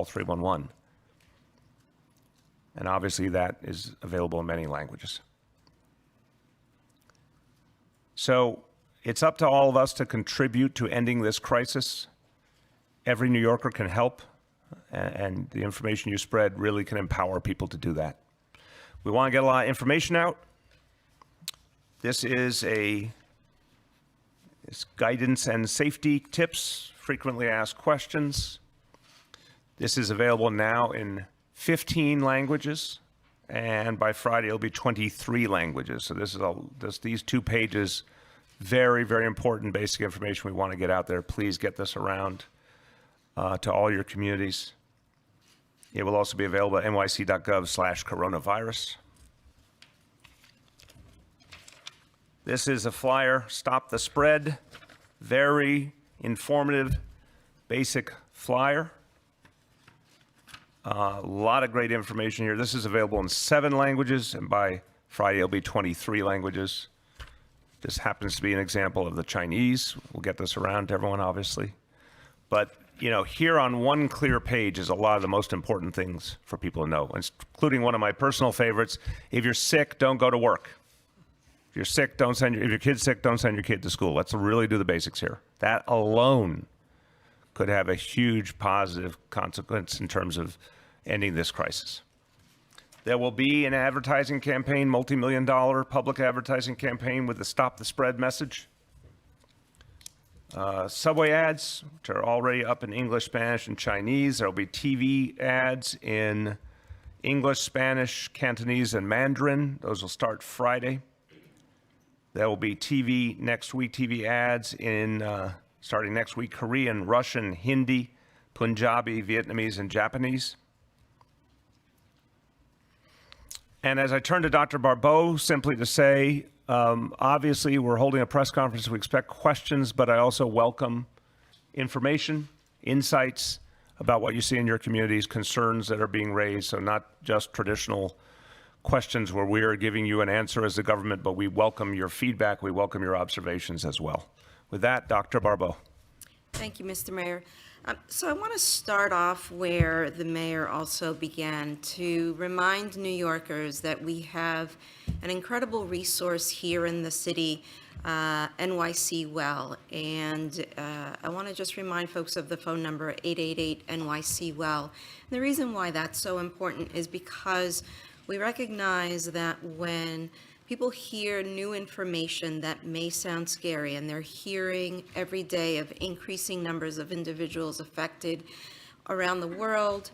311. And obviously that is available in many languages. So it's up to all of us to contribute to ending this crisis. Every New Yorker can help, and the information you spread really can empower people to do that. We want to get a lot of information out. This is it's guidance and safety tips, frequently asked questions. This is available now in 15 languages, and by Friday it'll be 23 languages. So this is these 2 pages, very, very important basic information we want to get out there. Please get this around to all your communities. It will also be available at nyc.gov/coronavirus. This is a flyer, Stop the Spread. Very informative, basic flyer. A lot of great information here. This is available in 7 languages, and by Friday it'll be 23 languages. This happens to be an example of the Chinese. We'll get this around to everyone, obviously. But, you know, here on one clear page is a lot of the most important things for people to know, including one of my personal favorites. If you're sick, don't go to work. If you're sick, if your kid's sick, don't send your kid to school. Let's really do the basics here. That alone could have a huge positive consequence in terms of ending this crisis. There will be an advertising campaign, multi-million-dollar public advertising campaign with the Stop the Spread message. Subway ads, which are already up in English, Spanish, and Chinese. There will be TV ads in English, Spanish, Cantonese, and Mandarin. Those will start Friday. There will be TV ads in, starting next week, Korean, Russian, Hindi, Punjabi, Vietnamese, and Japanese. And as I turn to Dr. Barbeau, simply to say, obviously we're holding a press conference. We expect questions, but I also welcome information, insights about what you see in your communities, concerns that are being raised. So not just traditional questions where we are giving you an answer as the government, but we welcome your feedback. We welcome your observations as well. With that, Dr. Barbeau. Thank you, Mr. Mayor. So I want to start off where the mayor also began, to remind New Yorkers that we have an incredible resource here in the city, NYC Well. And I want to just remind folks of the phone number, 888-NYC Well. The reason why that's so important is because we recognize that when people hear new information that may sound scary, and they're hearing every day of increasing numbers of individuals affected around the world,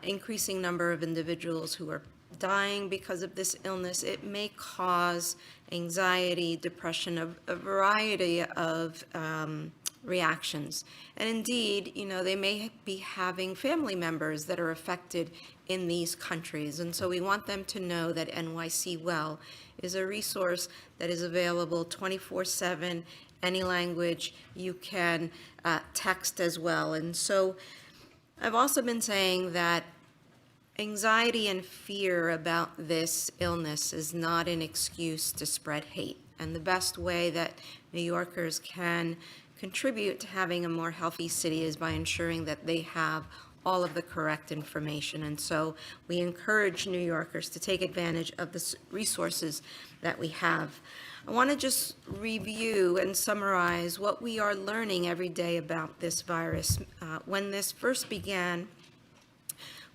increasing number of individuals who are dying because of this illness, it may cause anxiety, depression, a variety of reactions. And indeed, you know, they may be having family members that are affected in these countries. And so we want them to know that NYC Well is a resource that is available 24/7, any language. You can text as well. And so I've also been saying that anxiety and fear about this illness is not an excuse to spread hate. And the best way that New Yorkers can contribute to having a more healthy city is by ensuring that they have all of the correct information. And so we encourage New Yorkers to take advantage of the resources that we have. I want to just review and summarize what we are learning every day about this virus. When this first began,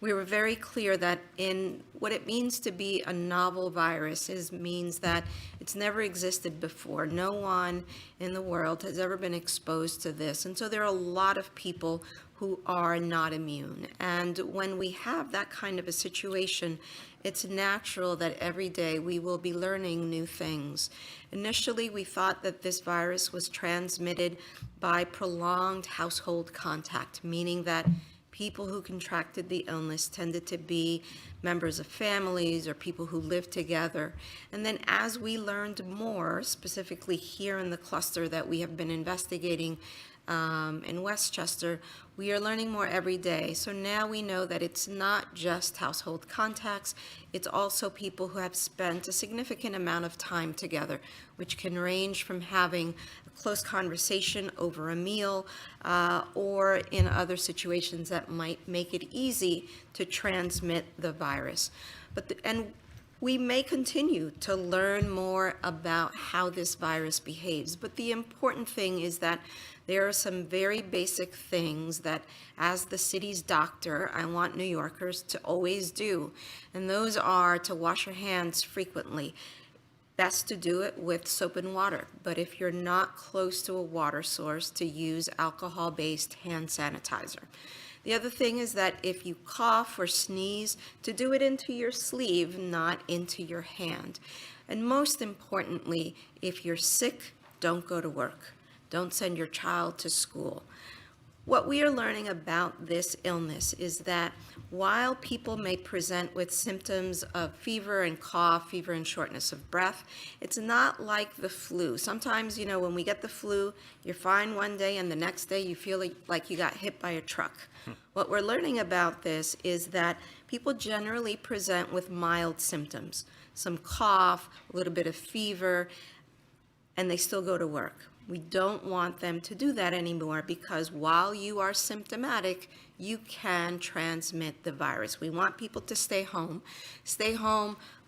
we were very clear that in what it means to be a novel virus means that it's never existed before. No one in the world has ever been exposed to this. And so there are a lot of people who are not immune. And when we have that kind of a situation, it's natural that every day we will be learning new things. Initially, we thought that this virus was transmitted by prolonged household contact, meaning that people who contracted the illness tended to be members of families or people who lived together. And then as we learned more, specifically here in the cluster that we have been investigating in Westchester, we are learning more every day. So now we know that it's not just household contacts, it's also people who have spent a significant amount of time together, which can range from having a close conversation over a meal or in other situations that might make it easy to transmit the virus. And we may continue to learn more about how this virus behaves, but the important thing is that there are some very basic things that, as the city's doctor, I want New Yorkers to always do, and those are to wash your hands frequently. Best to do it with soap and water, but if you're not close to a water source, to use alcohol-based hand sanitizer. The other thing is that if you cough or sneeze, to do it into your sleeve, not into your hand. And most importantly, if you're sick, don't go to work. Don't send your child to school. What we are learning about this illness is that while people may present with symptoms of fever and cough, fever and shortness of breath, it's not like the flu. Sometimes, when we get the flu, you're fine one day and the next day you feel like you got hit by a truck. What we're learning about this is that people generally present with mild symptoms, some cough, a little bit of fever, and they still go to work. We don't want them to do that anymore because while you are symptomatic, you can transmit the virus. We want people to stay home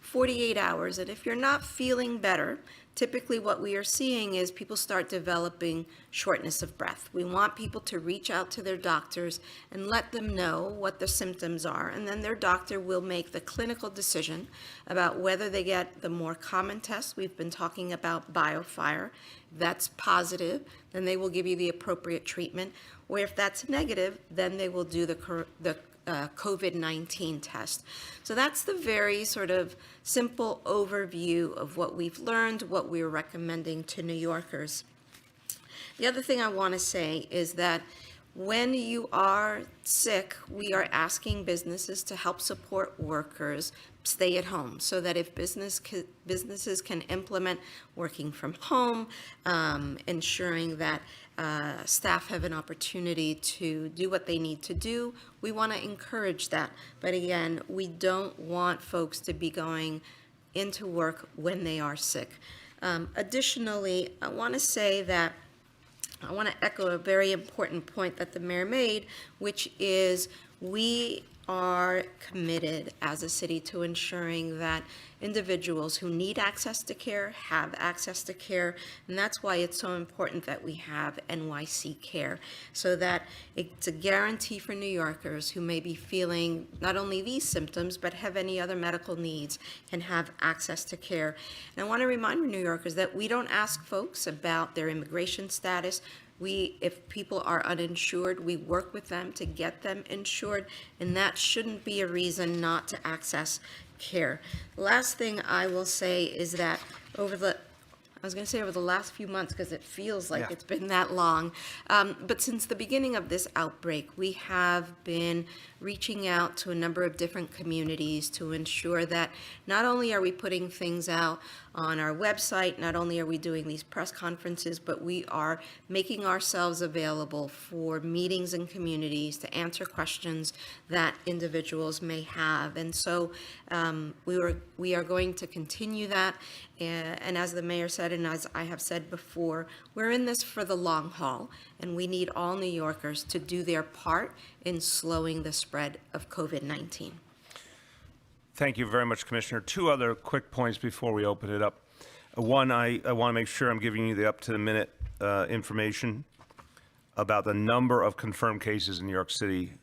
48 hours, and if you're not feeling better, typically what we are seeing is people start developing shortness of breath. We want people to reach out to their doctors and let them know what the symptoms are, and then their doctor will make the clinical decision about whether they get the more common tests. We've been talking about BioFire. If that's positive, then they will give you the appropriate treatment, or if that's negative, then they will do the COVID-19 test. So that's the very sort of simple overview of what we've learned, what we're recommending to New Yorkers. The other thing I want to say is that when you are sick, we are asking businesses to help support workers stay at home so that if businesses can implement working from home, ensuring that staff have an opportunity to do what they need to do, we want to encourage that. But again, we don't want folks to be going into work when they are sick. Additionally, I want to echo a very important point that the mayor made, which is we are committed as a city to ensuring that individuals who need access to care have access to care, and that's why it's so important that we have NYC Care, so that it's a guarantee for New Yorkers who may be feeling not only these symptoms but have any other medical needs can have access to care. And I want to remind New Yorkers that we don't ask folks about their immigration status. If people are uninsured, we work with them to get them insured, and that shouldn't be a reason not to access care. The last thing I will say is that over the last few months, because it feels like it's been that long, but since the beginning of this outbreak, we have been reaching out to a number of different communities to ensure that not only are we putting things out on our website, not only are we doing these press conferences, but we are making ourselves available for meetings in communities to answer questions that individuals may have. And so we are going to continue that. And as the mayor said, and as I have said before, we're in this for the long haul, and we need all New Yorkers to do their part in slowing the spread of COVID-19. Thank you very much, Commissioner. Two other quick points before we open it up. One, I want to make sure I'm giving you the up-to-the-minute information about the number of confirmed cases in New York City.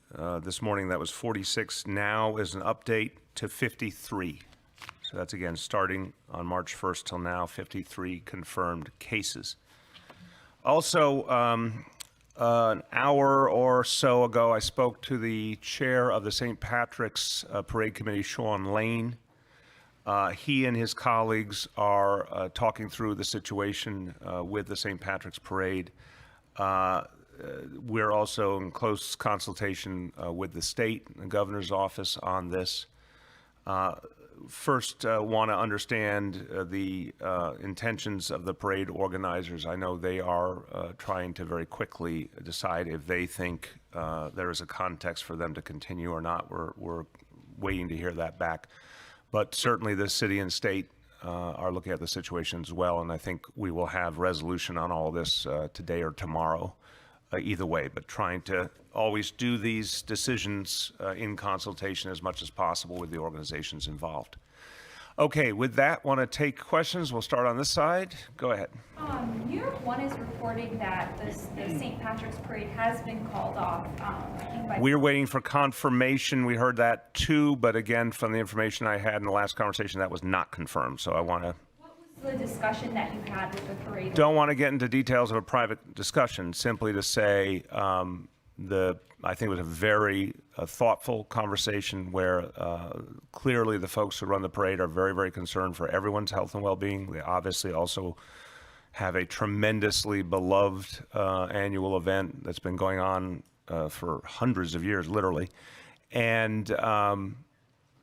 This morning, that was 46. Now is an update to 53. So that's, again, starting on March 1st till now, 53 confirmed cases. Also, an hour or so ago, I spoke to the chair of the St. Patrick's Parade Committee, Sean Lane. He and his colleagues are talking through the situation with the St. Patrick's Parade. We're also in close consultation with the state and the governor's office on this. first want to understand the intentions of the parade organizers. I know they are trying to very quickly decide if they think there is a context for them to continue or not. We're waiting to hear that back. But certainly the city and state are looking at the situation as well, and I think we will have resolution on all this today or tomorrow, either way, but trying to always do these decisions in consultation as much as possible with the organizations involved. Okay, with that, want to take questions. We'll start on this side. Go ahead. New York One is reporting that the St. Patrick's Parade has been called off. I think by We're waiting for confirmation. We heard that too, but again, from the information I had in the last conversation, that was not confirmed. So I want to What was the discussion that you had with the parade? don't want to get into details of a private discussion, simply to say I think it was a very thoughtful conversation where clearly the folks who run the parade are very, very concerned for everyone's health and well-being. They obviously also have a tremendously beloved annual event that's been going on for hundreds of years, literally, and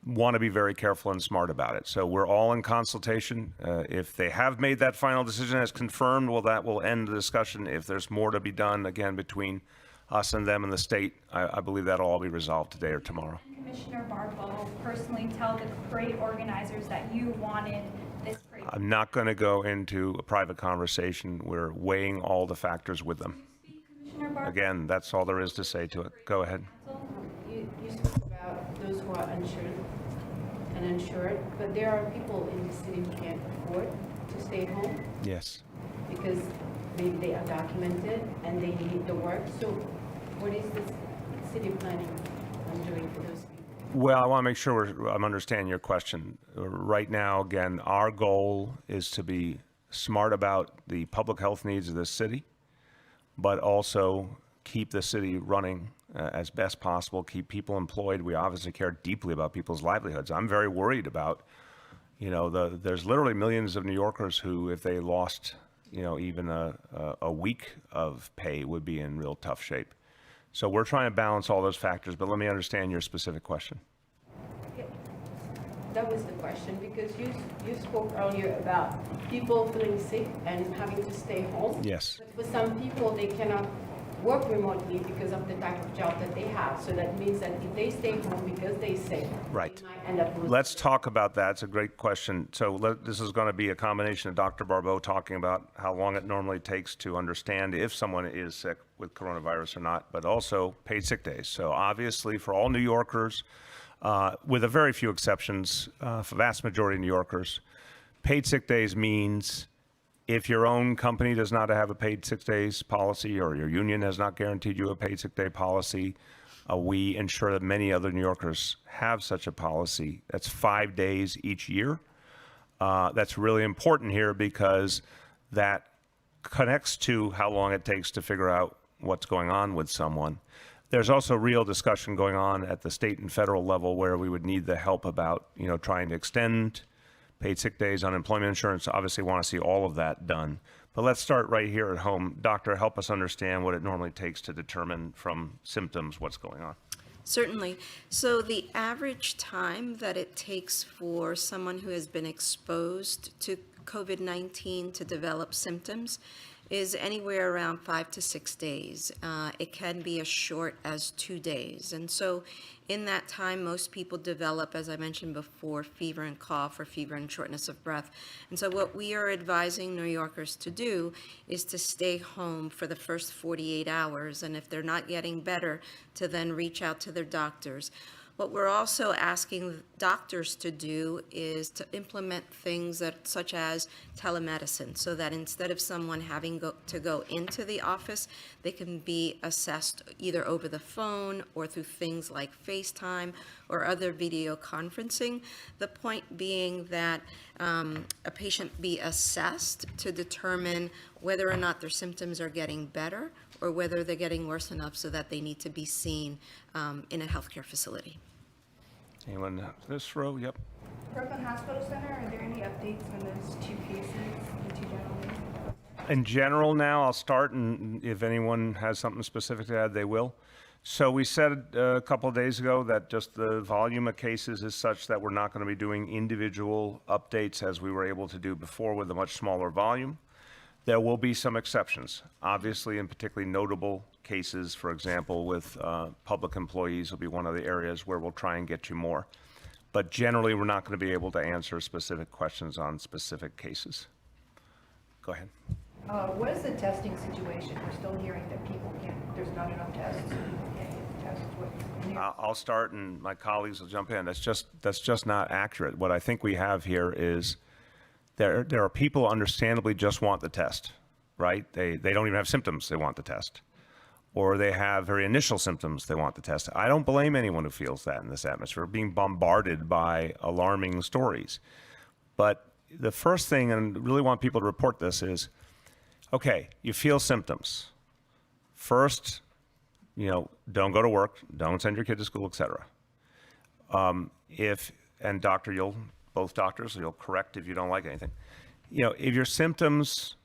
want to be very careful and smart about it. So we're all in consultation. If they have made that final decision as confirmed, well, that will end the discussion. If there's more to be done, again, between us and them and the state, I believe that'll all be resolved today or tomorrow. Commissioner Barbeau personally tell the parade organizers that you wanted this parade? I'm not going to go into a private conversation. We're weighing all the factors with them. Commissioner Barbeau? Again, that's all there is to say to it. Go ahead. You spoke about those who are uninsured and insured, but there are people in the city who can't afford to stay home Yes. because maybe they are documented and they need the work. So what is the city planning on doing for those people? Well, I want to make sure I'm understanding your question. Right now, again, our goal is to be smart about the public health needs of this city, but also keep the city running as best possible, keep people employed. We obviously care deeply about people's livelihoods. I'm very worried about, there's literally millions of New Yorkers who, if they lost, even a week of pay, would be in real tough shape. So we're trying to balance all those factors, but let me understand your specific question. Yeah, that was the question, because you spoke earlier about people feeling sick and having to stay home. Yes. But for some people, they cannot work remotely because of the type of job that they have. So that means that if they stay home because they're sick, Right. they might end up losing. Let's talk about that. It's a great question. So this is going to be a combination of Dr. Barbeau talking about how long it normally takes to understand if someone is sick with coronavirus or not, but also paid sick days. So obviously for all New Yorkers, with a very few exceptions, for the vast majority of New Yorkers, paid sick days means if your own company does not have a paid 6 days policy or your union has not guaranteed you a paid sick day policy, we ensure that many other New Yorkers have such a policy. That's 5 days each year. That's really important here because that connects to how long it takes to figure out what's going on with someone. There's also real discussion going on at the state and federal level where we would need the help about, trying to extend paid sick days, unemployment insurance. Obviously want to see all of that done. But let's start right here at home. Doctor, help us understand what it normally takes to determine from symptoms what's going on. Certainly. So the average time that it takes for someone who has been exposed to COVID-19 to develop symptoms is anywhere around 5 to 6 days. It can be as short as 2 days. And so in that time, most people develop, as I mentioned before, fever and cough or fever and shortness of breath. And so what we are advising New Yorkers to do is to stay home for the first 48 hours. And if they're not getting better, to then reach out to their doctors. What we're also asking doctors to do is to implement things such as telemedicine, so that instead of someone having to go into the office, they can be assessed either over the phone or through things like FaceTime or other video conferencing. The point being that a patient be assessed to determine whether or not their symptoms are getting better or whether they're getting worse enough so that they need to be seen in a healthcare facility. Anyone this row? Yep. Brooklyn Hospital Center, are there any updates on those two cases, the two gentlemen? In general now, I'll start, and if anyone has something specific to add, they will. So we said a couple of days ago that just the volume of cases is such that we're not going to be doing individual updates as we were able to do before with a much smaller volume. There will be some exceptions, obviously, and particularly notable cases, for example, with public employees will be one of the areas where we'll try and get you more. But generally, we're not going to be able to answer specific questions on specific cases. Go ahead. What is the testing situation? We're still hearing that people can't, there's not enough tests, so people can't get tests. I'll start and my colleagues will jump in. That's just not accurate. What I think we have here is there are people who understandably just want the test, right? They don't even have symptoms, they want the test. Or they have very initial symptoms, they want the test. I don't blame anyone who feels that in this atmosphere, being bombarded by alarming stories. But the first thing, and really want people to report this, is, okay, you feel symptoms. First, don't go to work, don't send your kid to school, etc. And doctor, both doctors, you'll correct if you don't like anything. If your symptoms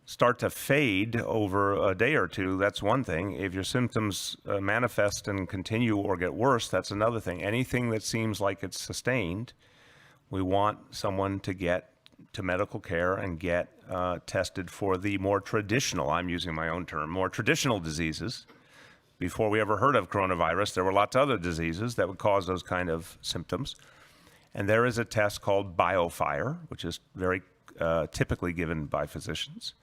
start to fade over a day or two, that's one thing. If your symptoms manifest and continue or get worse, that's another thing. Anything that seems like it's sustained, we want someone to get to medical care and get tested for the more traditional, I'm using my own term, more traditional diseases. Before we ever heard of coronavirus, there were lots of other diseases that would cause those kind of symptoms. And there is a test called BioFire, which is very typically given by physicians,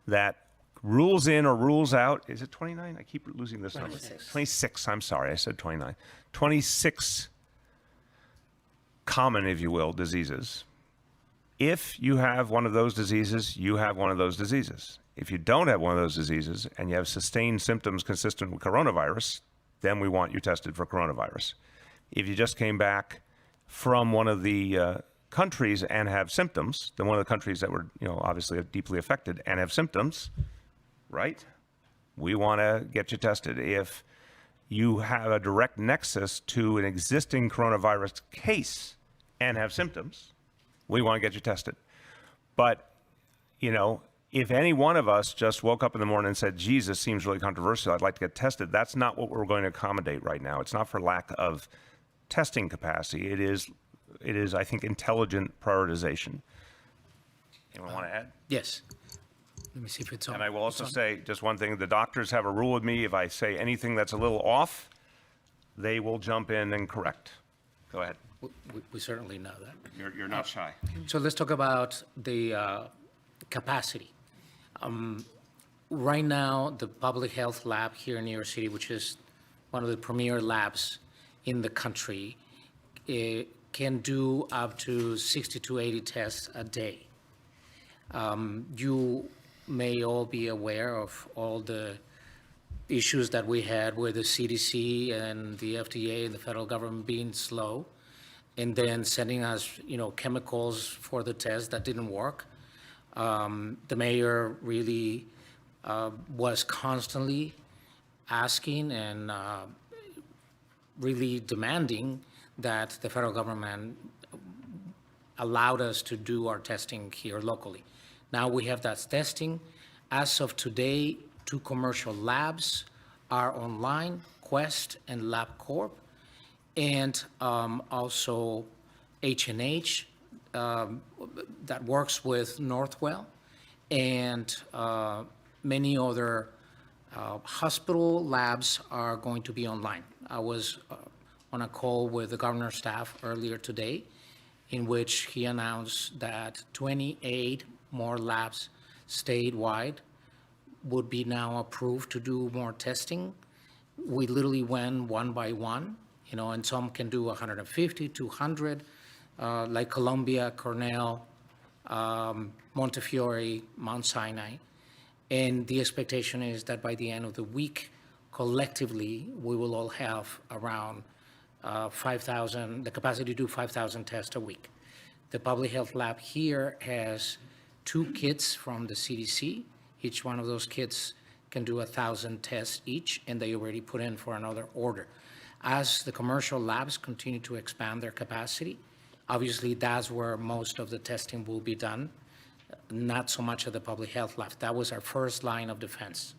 that rules in or rules out, is it 29? I keep losing this number. 26, I'm sorry, I said 29. 26 common, if you will, diseases. If you have one of those diseases, you have one of those diseases. If you don't have one of those diseases and you have sustained symptoms consistent with coronavirus, then we want you tested for coronavirus. If you just came back from one of the countries and have symptoms, then one of the countries that were, obviously deeply affected and have symptoms, right? We want to get you tested. If you have a direct nexus to an existing coronavirus case and have symptoms, we want to get you tested. But, if any one of us just woke up in the morning and said, Jesus seems really controversial, I'd like to get tested, that's not what we're going to accommodate right now. It's not for lack of testing capacity. It is, I think, intelligent prioritization. Anyone want to add? Yes. Let me see if it's on. And I will also say just one thing. The doctors have a rule with me. If I say anything that's a little off, they will jump in and correct. Go ahead. We certainly know that. You're not shy. So let's talk about the capacity. Right now, the public health lab here in New York City, which is one of the premier labs in the country, can do up to 60 to 80 tests a day. You may all be aware of all the issues that we had with the CDC and the FDA and the federal government being slow, and then sending us, chemicals for the test that didn't work. The mayor really was constantly asking and really demanding that the federal government allowed us to do our testing here locally. Now we have that testing. As of today, 2 commercial labs are online, Quest and LabCorp, and also H&H that works with Northwell, and many other hospital labs are going to be online. I was on a call with the governor's staff earlier today, in which he announced that 28 more labs statewide would be now approved to do more testing. We literally went one by one, and some can do 150, 200, like Columbia, Cornell, Montefiore, Mount Sinai. And the expectation is that by the end of the week, collectively, we will all have around 5,000, the capacity to do 5,000 tests a week. The public health lab here has 2 kits from the CDC. Each one of those kits can do 1,000 tests each, and they already put in for another order. As the commercial labs continue to expand their capacity, obviously that's where most of the testing will be done, not so much at the public health lab. That was our first line of defense.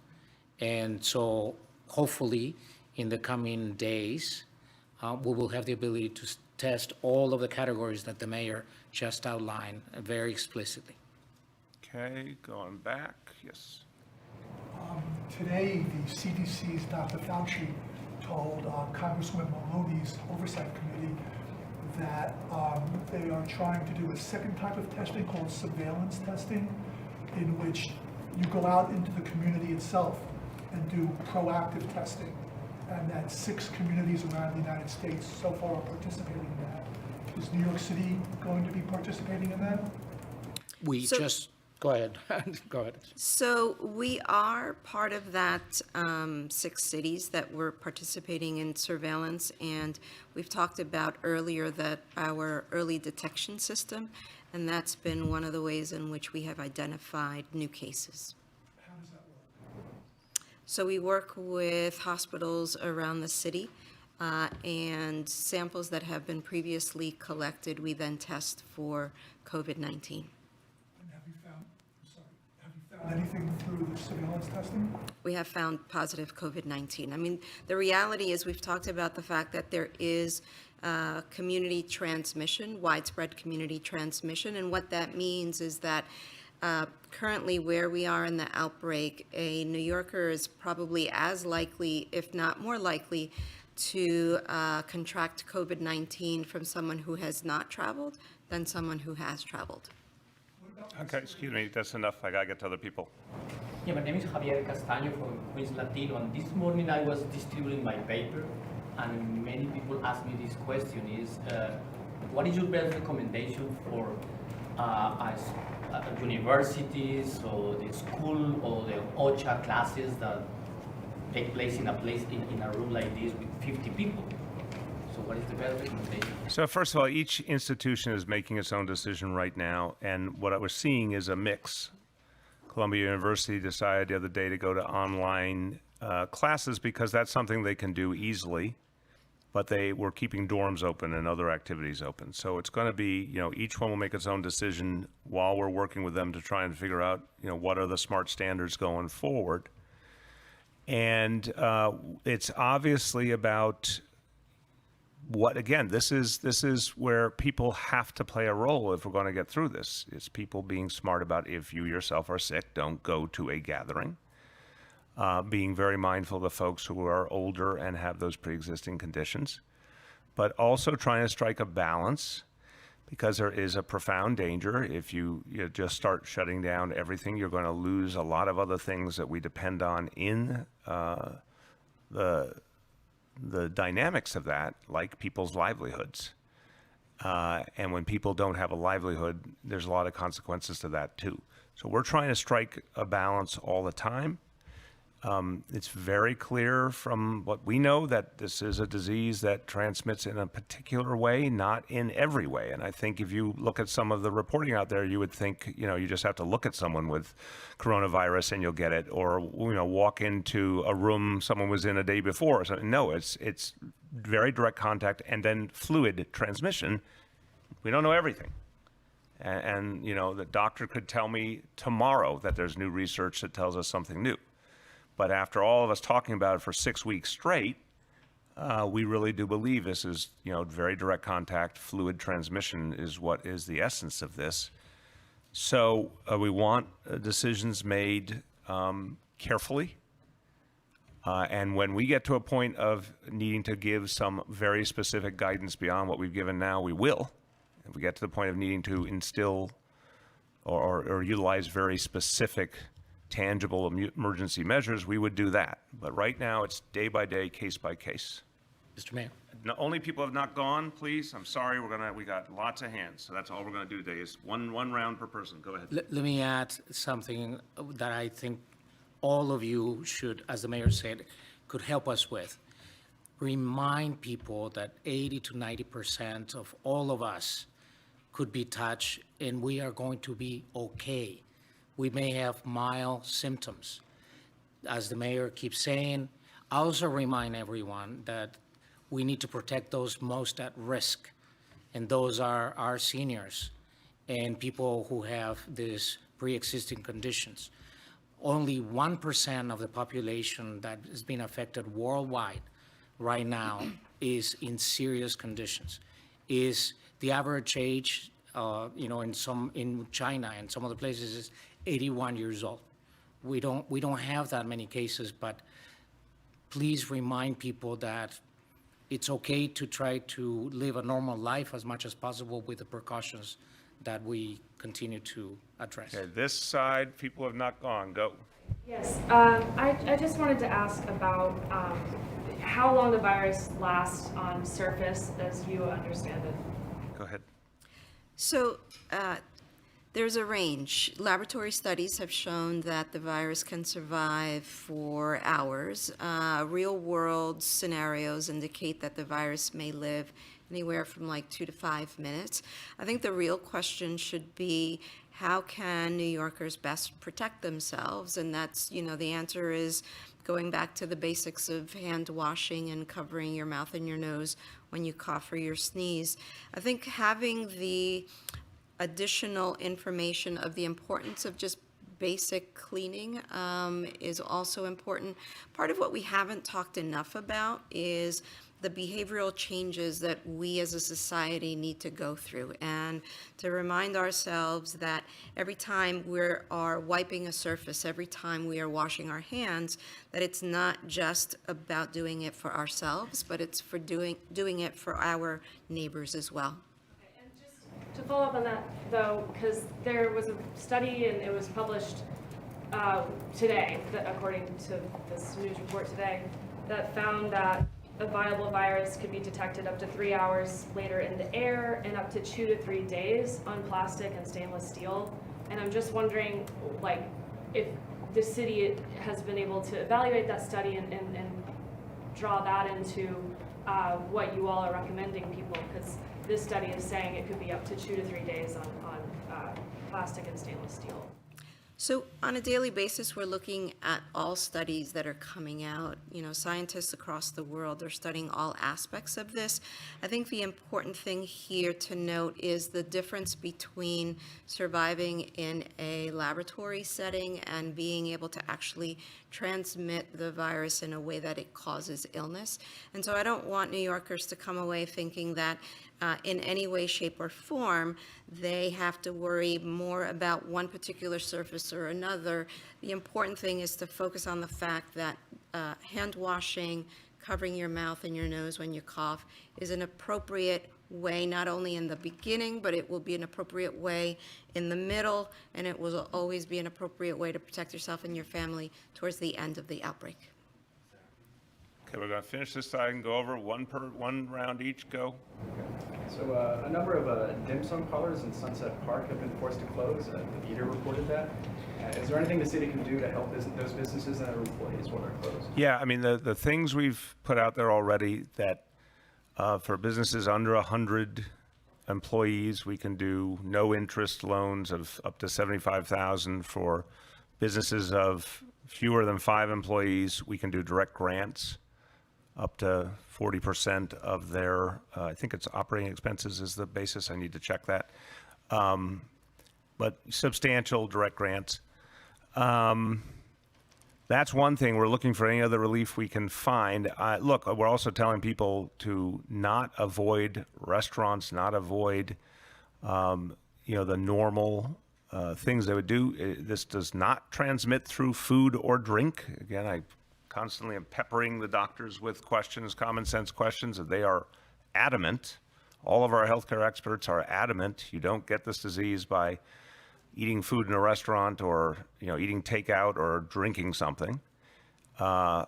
And so hopefully in the coming days, we will have the ability to test all of the categories that the mayor just outlined very explicitly. Okay, going back, yes. Today, the CDC's Dr. Fauci told Congresswoman Maloney's Oversight Committee that they are trying to do a second type of testing called surveillance testing, in which you go out into the community itself and do proactive testing, and that 6 communities around the United States so far are participating in that. Is New York City going to be participating in that? Go ahead, go ahead. So we are part of that 6 cities that were participating in surveillance, and we've talked about earlier that our early detection system, and that's been one of the ways in which we have identified new cases. How does that work? So we work with hospitals around the city, and samples that have been previously collected, we then test for COVID-19. And have you found anything through the surveillance testing? We have found positive COVID-19. I mean, the reality is we've talked about the fact that there is community transmission, widespread community transmission, and what that means is that currently where we are in the outbreak, a New Yorker is probably as likely, if not more likely, to contract COVID-19 from someone who has not traveled than someone who has traveled. Okay, excuse me, that's enough. I gotta get to other people. Yeah, my name is Javier Castaño from Queens Latino, and this morning I was distributing my paper, and many people ask me this question is, what is your best recommendation for universities or the school or the OCHA classes that take place in a room like this with 50 people? So what is the best recommendation? So first of all, each institution is making its own decision right now, and what I was seeing is a mix. Columbia University decided the other day to go to online classes because that's something they can do easily, but they were keeping dorms open and other activities open. So it's going to be, each one will make its own decision while we're working with them to try and figure out, what are the smart standards going forward. And it's obviously about what, again, this is where people have to play a role if we're going to get through this. It's people being smart about, if you yourself are sick, don't go to a gathering. Being very mindful of the folks who are older and have those pre-existing conditions, but also trying to strike a balance, because there is a profound danger. If you just start shutting down everything, you're going to lose a lot of other things that we depend on in the dynamics of that, like people's livelihoods. And when people don't have a livelihood, there's a lot of consequences to that too. So we're trying to strike a balance all the time. It's very clear from what we know that this is a disease that transmits in a particular way, not in every way. And I think if you look at some of the reporting out there, you would think, you just have to look at someone with coronavirus and you'll get it, or, walk into a room someone was in a day before. So no, it's very direct contact and then fluid transmission. We don't know everything. And the doctor could tell me tomorrow that there's new research that tells us something new. But after all of us talking about it for 6 weeks straight, we really do believe this is, very direct contact, fluid transmission is what is the essence of this. So we want decisions made carefully. And when we get to a point of needing to give some very specific guidance beyond what we've given now, we will. If we get to the point of needing to instill or utilize very specific tangible emergency measures, we would do that. But right now, it's day by day, case by case. Mr. Mayor. Only people have not gone, please. I'm sorry, we got lots of hands, so that's all we're gonna do today is one round per person. Go ahead. Let me add something that I think all of you should, as the mayor said, could help us with. Remind people that 80 to 90% of all of us could be touched, and we are going to be okay. We may have mild symptoms. As the mayor keeps saying, I also remind everyone that we need to protect those most at risk, and those are our seniors and people who have these pre-existing conditions. Only 1% of the population that has been affected worldwide right now is in serious conditions. Is the average age, in China and some other places is 81 years old. We don't have that many cases, but please remind people that it's okay to try to live a normal life as much as possible with the precautions that we continue to address. Okay, this side, people have not gone. Go. Yes, I just wanted to ask about how long the virus lasts on surface as you understand it. Go ahead. So there's a range. Laboratory studies have shown that the virus can survive for hours. Real-world scenarios indicate that the virus may live anywhere from like 2 to 5 minutes. I think the real question should be, how can New Yorkers best protect themselves? And that's, the answer is going back to the basics of hand washing and covering your mouth and your nose when you cough or you sneeze. I think having the additional information of the importance of just basic cleaning is also important. Part of what we haven't talked enough about is the behavioral changes that we as a society need to go through, and to remind ourselves that every time we are wiping a surface, every time we are washing our hands, that it's not just about doing it for ourselves, but it's for doing it for our neighbors as well. And just to follow up on that, though, because there was a study and it was published today, according to this news report today, that found that a viable virus could be detected up to 3 hours later in the air and up to 2 to 3 days on plastic and stainless steel. And I'm just wondering, if the city has been able to evaluate that study and draw that into what you all are recommending people, because this study is saying it could be up to 2 to 3 days on plastic and stainless steel. So on a daily basis, we're looking at all studies that are coming out. Scientists across the world are studying all aspects of this. I think the important thing here to note is the difference between surviving in a laboratory setting and being able to actually transmit the virus in a way that it causes illness. And so I don't want New Yorkers to come away thinking that in any way, shape, or form, they have to worry more about one particular surface or another. The important thing is to focus on the fact that hand washing, covering your mouth and your nose when you cough, is an appropriate way, not only in the beginning, but it will be an appropriate way in the middle, and it will always be an appropriate way to protect yourself and your family towards the end of the outbreak. Okay, we're going to finish this side and go over one round each. Go. So a number of dim sum parlors in Sunset Park have been forced to close. The Beater reported that. Is there anything the city can do to help those businesses and their employees while they're closed? Yeah, I mean, the things we've put out there already, that for businesses under 100 employees, we can do no interest loans of up to $75,000. For businesses of fewer than 5 employees, we can do direct grants up to 40% of their, I think it's operating expenses is the basis. I need to check that. But substantial direct grants. That's one thing. We're looking for any other relief we can find. Look, we're also telling people to not avoid restaurants, not avoid, the normal things they would do. This does not transmit through food or drink. Again, I constantly am peppering the doctors with questions, common sense questions, and they are adamant. All of our healthcare experts are adamant. You don't get this disease by eating food in a restaurant or eating takeout or drinking something. It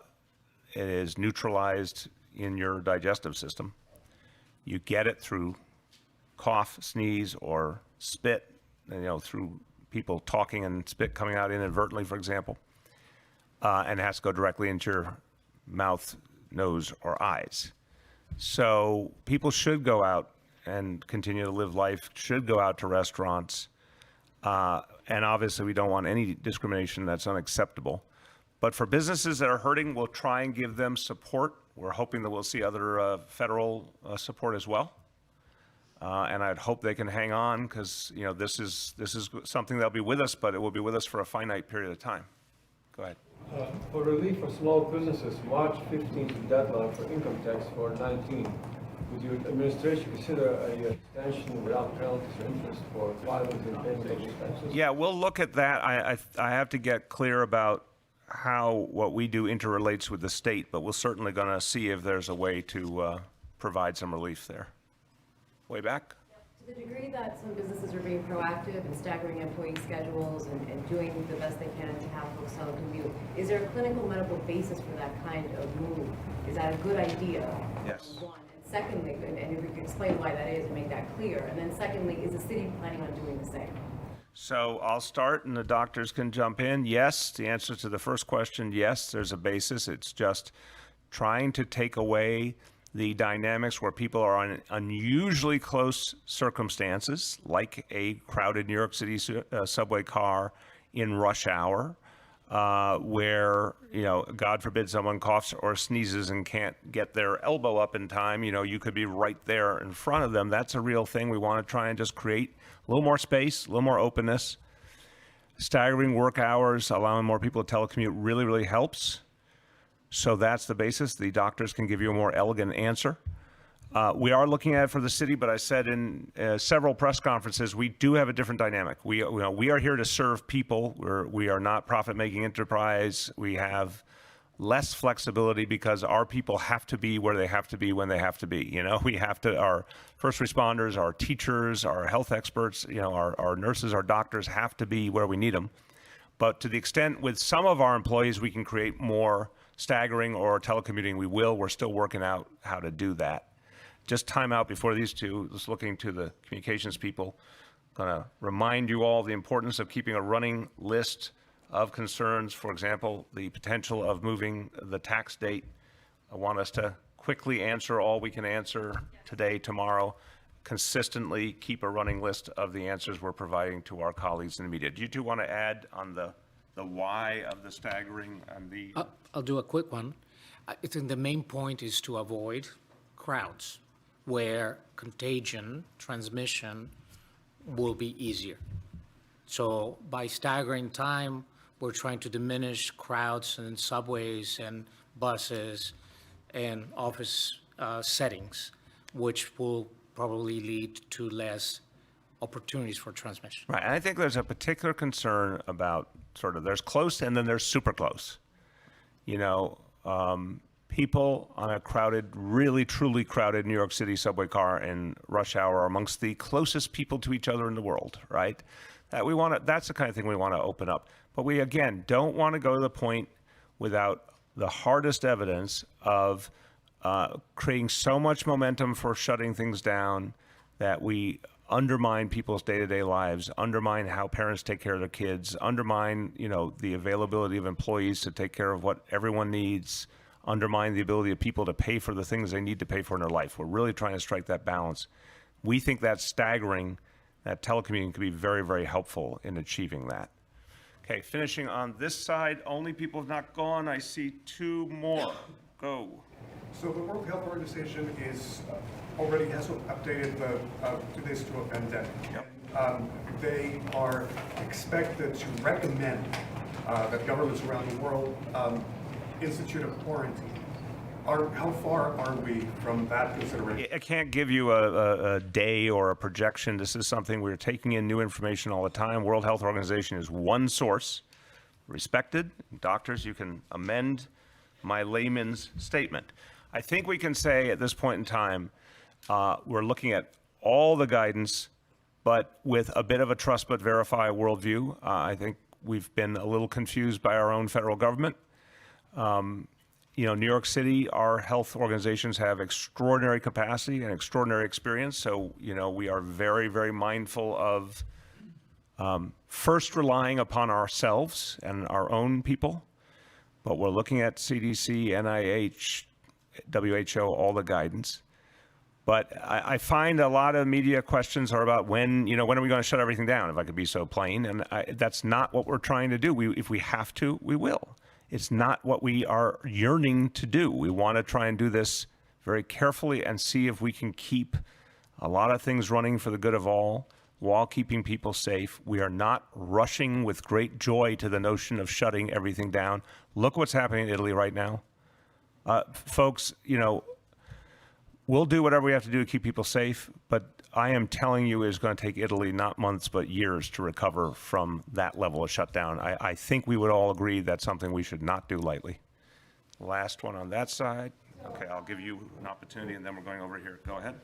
is neutralized in your digestive system. You get it through cough, sneeze, or spit, through people talking and spit coming out inadvertently, for example. And it has to go directly into your mouth, nose, or eyes. So people should go out and continue to live life, should go out to restaurants. And obviously, we don't want any discrimination. That's unacceptable. But for businesses that are hurting, we'll try and give them support. We're hoping that we'll see other federal support as well. And I'd hope they can hang on, because this is something that'll be with us, but it will be with us for a finite period of time. Go ahead. For relief for small businesses, March 15th is deadline for income tax for 19. Would your administration consider a extension without penalties or interest for filings and payment of expenses? Yeah, we'll look at that. I have to get clear about how what we do interrelates with the state, but we're certainly going to see if there's a way to provide some relief there. Way back? To the degree that some businesses are being proactive and staggering employee schedules and doing the best they can to have folks telecommute, is there a clinical medical basis for that kind of move? Is that a good idea? Yes. One. And secondly, and if you could explain why that is and make that clear. And then secondly, is the city planning on doing the same? So I'll start and the doctors can jump in. Yes, the answer to the first question, yes, there's a basis. It's just trying to take away the dynamics where people are in unusually close circumstances, like a crowded New York City subway car in rush hour, where, God forbid someone coughs or sneezes and can't get their elbow up in time, you could be right there in front of them. That's a real thing. We want to try and just create a little more space, a little more openness. Staggering work hours, allowing more people to telecommute really, really helps. So that's the basis. The doctors can give you a more elegant answer. We are looking at it for the city, but I said in several press conferences, we do have a different dynamic. We are here to serve people. We are not profit-making enterprise. We have less flexibility because our people have to be where they have to be when they have to be. We have to, our first responders, our teachers, our health experts, our nurses, our doctors have to be where we need them. But to the extent with some of our employees, we can create more staggering or telecommuting, we will. We're still working out how to do that. Just time out before these two, just looking to the communications people, gonna remind you all the importance of keeping a running list of concerns. For example, the potential of moving the tax date. I want us to quickly answer all we can answer today, tomorrow, consistently keep a running list of the answers we're providing to our colleagues in the media. Do you two want to add on the why of the staggering and the... I'll do a quick one. I think the main point is to avoid crowds where contagion, transmission will be easier. So by staggering time, we're trying to diminish crowds in subways and buses and office settings, which will probably lead to less opportunities for transmission. Right, and I think there's a particular concern about there's close and then there's super close. People on a crowded, really truly crowded New York City subway car in rush hour are amongst the closest people to each other in the world, right? That's the kind of thing we want to open up. But we, again, don't want to go to the point without the hardest evidence of creating so much momentum for shutting things down that we undermine people's day-to-day lives, undermine how parents take care of their kids, undermine, the availability of employees to take care of what everyone needs, undermine the ability of people to pay for the things they need to pay for in their life. We're really trying to strike that balance. We think that staggering, that telecommuting could be very, very helpful in achieving that. Okay, finishing on this side, only people have not gone. I see two more. Go. So the World Health Organization is already has updated to this to a pandemic. Yep. They are expected to recommend that governments around the world institute a quarantine. How far are we from that consideration? I can't give you a day or a projection. This is something we're taking in new information all the time. World Health Organization is one source, respected. Doctors, you can amend my layman's statement. I think we can say at this point in time, we're looking at all the guidance, but with a bit of a trust but verify worldview. I think we've been a little confused by our own federal government. New York City, our health organizations have extraordinary capacity and extraordinary experience. So, we are very, very mindful of first relying upon ourselves and our own people. But we're looking at CDC, NIH, WHO, all the guidance. But I find a lot of media questions are about when are we going to shut everything down, if I could be so plain. And that's not what we're trying to do. If we have to, we will. It's not what we are yearning to do. We want to try and do this very carefully and see if we can keep a lot of things running for the good of all, while keeping people safe. We are not rushing with great joy to the notion of shutting everything down. Look what's happening in Italy right now. Folks, we'll do whatever we have to do to keep people safe, but I am telling you it's going to take Italy not months but years to recover from that level of shutdown. I think we would all agree that's something we should not do lightly. Last one on that side. Okay, I'll give you an opportunity and then we're going over here. Go ahead.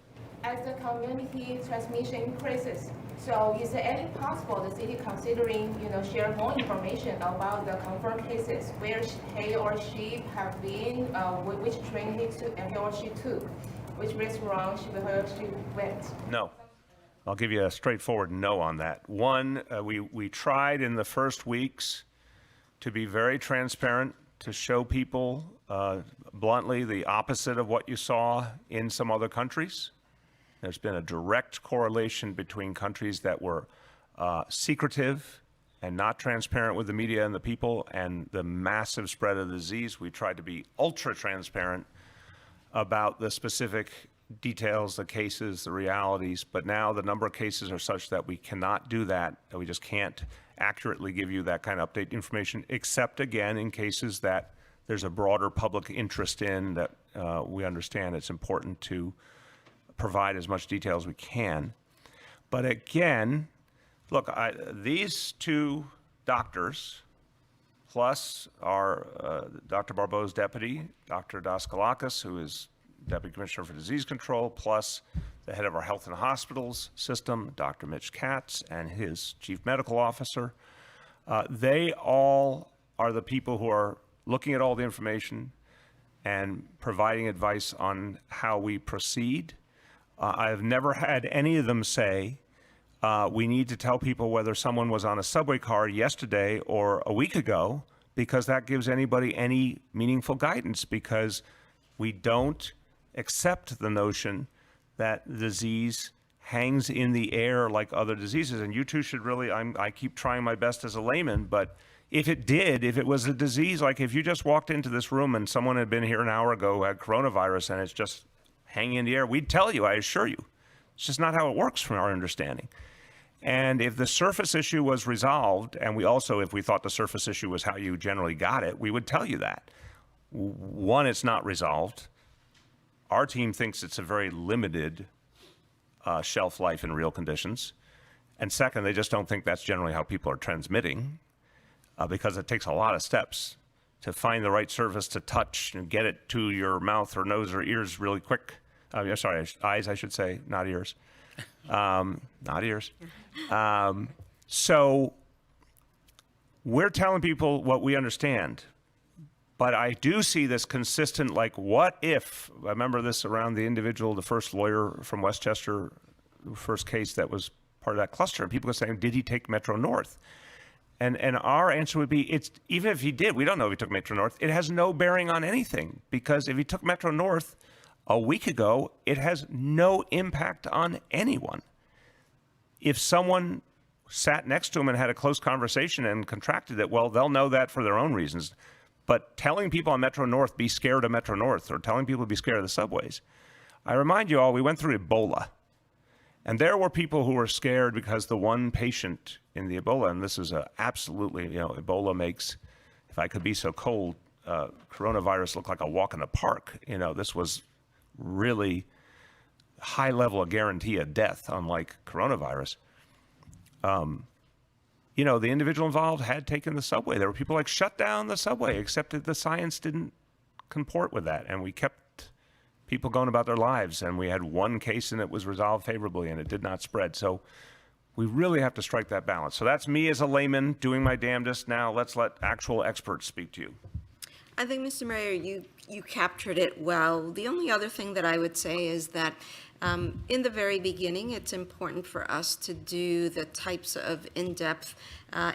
As the community transmission increases, so is there any possible the city considering, share more information about the confirmed cases, where he or she have been, which train he or she took, which restaurant he or she went? No. I'll give you a straightforward no on that. One, we tried in the first weeks to be very transparent, to show people bluntly the opposite of what you saw in some other countries. There's been a direct correlation between countries that were secretive and not transparent with the media and the people and the massive spread of the disease. We tried to be ultra transparent about the specific details, the cases, the realities, but now the number of cases are such that we cannot do that. We just can't accurately give you that kind of update information, except again in cases that there's a broader public interest in that we understand it's important to provide as much detail as we can. But again, look, these two doctors, plus our Dr. Barbeau's deputy, Dr. Daskalakis, who is Deputy Commissioner for Disease Control, plus the head of our health and hospitals system, Dr. Mitch Katz, and his chief medical officer. They all are the people who are looking at all the information and providing advice on how we proceed. I've never had any of them say, we need to tell people whether someone was on a subway car yesterday or a week ago, because that gives anybody any meaningful guidance, because we don't accept the notion that disease hangs in the air like other diseases. And you two should really, I keep trying my best as a layman, but if it was a disease, like if you just walked into this room and someone had been here an hour ago who had coronavirus and it's just hanging in the air, we'd tell you, I assure you. It's just not how it works from our understanding. And if the surface issue was resolved, and we also, if we thought the surface issue was how you generally got it, we would tell you that. One, it's not resolved. Our team thinks it's a very limited shelf life in real conditions. And second, they just don't think that's generally how people are transmitting, because it takes a lot of steps to find the right surface to touch and get it to your mouth or nose or ears really quick. Sorry, eyes, I should say, not ears. Not ears. So we're telling people what we understand. But I do see this consistent, like, what if, I remember this around the individual, the first lawyer from Westchester, the first case that was part of that cluster, and people are saying, did he take Metro North? And our answer would be, it's even if he did, we don't know if he took Metro North, it has no bearing on anything, because if he took Metro North a week ago, it has no impact on anyone. If someone sat next to him and had a close conversation and contracted it, well, they'll know that for their own reasons. But telling people on Metro North, be scared of Metro North, or telling people to be scared of the subways. I remind you all, we went through Ebola. And there were people who were scared because the one patient in the Ebola, and this is absolutely, Ebola makes, if I could be so cold, coronavirus look like a walk in the park. This was really high level of guarantee of death, unlike coronavirus. The individual involved had taken the subway. There were people like, shut down the subway, except that the science didn't comport with that. And we kept people going about their lives. And we had one case and it was resolved favorably and it did not spread. So we really have to strike that balance. So that's me as a layman doing my damnedest. Now let's let actual experts speak to you. I think, Mr. Mayor, you captured it well. The only other thing that I would say is that in the very beginning, it's important for us to do the types of in-depth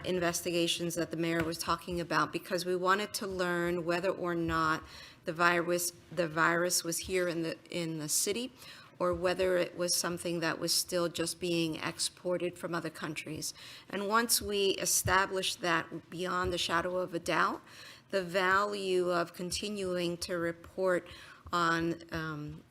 investigations that the mayor was talking about, because we wanted to learn whether or not the virus was here in the city, or whether it was something that was still just being exported from other countries. And once we established that beyond the shadow of a doubt, the value of continuing to report on,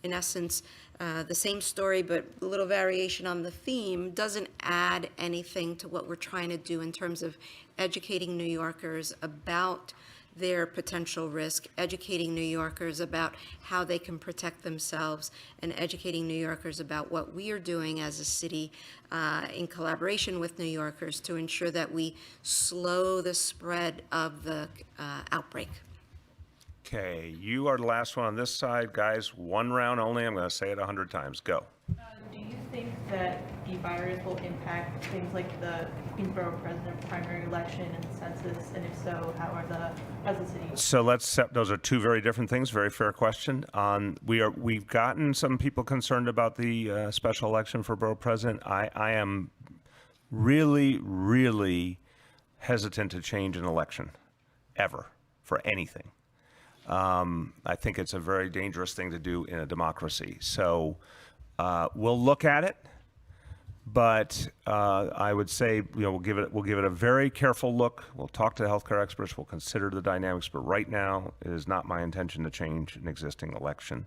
in essence, the same story, but a little variation on the theme, doesn't add anything to what we're trying to do in terms of educating New Yorkers about their potential risk, educating New Yorkers about how they can protect themselves, and educating New Yorkers about what we are doing as a city in collaboration with New Yorkers to ensure that we slow the spread of the outbreak. Okay, you are the last one on this side. Guys, one round only. I'm going to say it 100 times. Go. Do you think that the virus will impact things like the Queensborough president primary election and the census? And if so, how are how's the city? So those are two very different things. Very fair question. We've gotten some people concerned about the special election for borough president. I am really, really hesitant to change an election ever for anything. I think it's a very dangerous thing to do in a democracy. So we'll look at it, but I would say we'll give it a very careful look. We'll talk to the healthcare experts. We'll consider the dynamics. But right now, it is not my intention to change an existing election.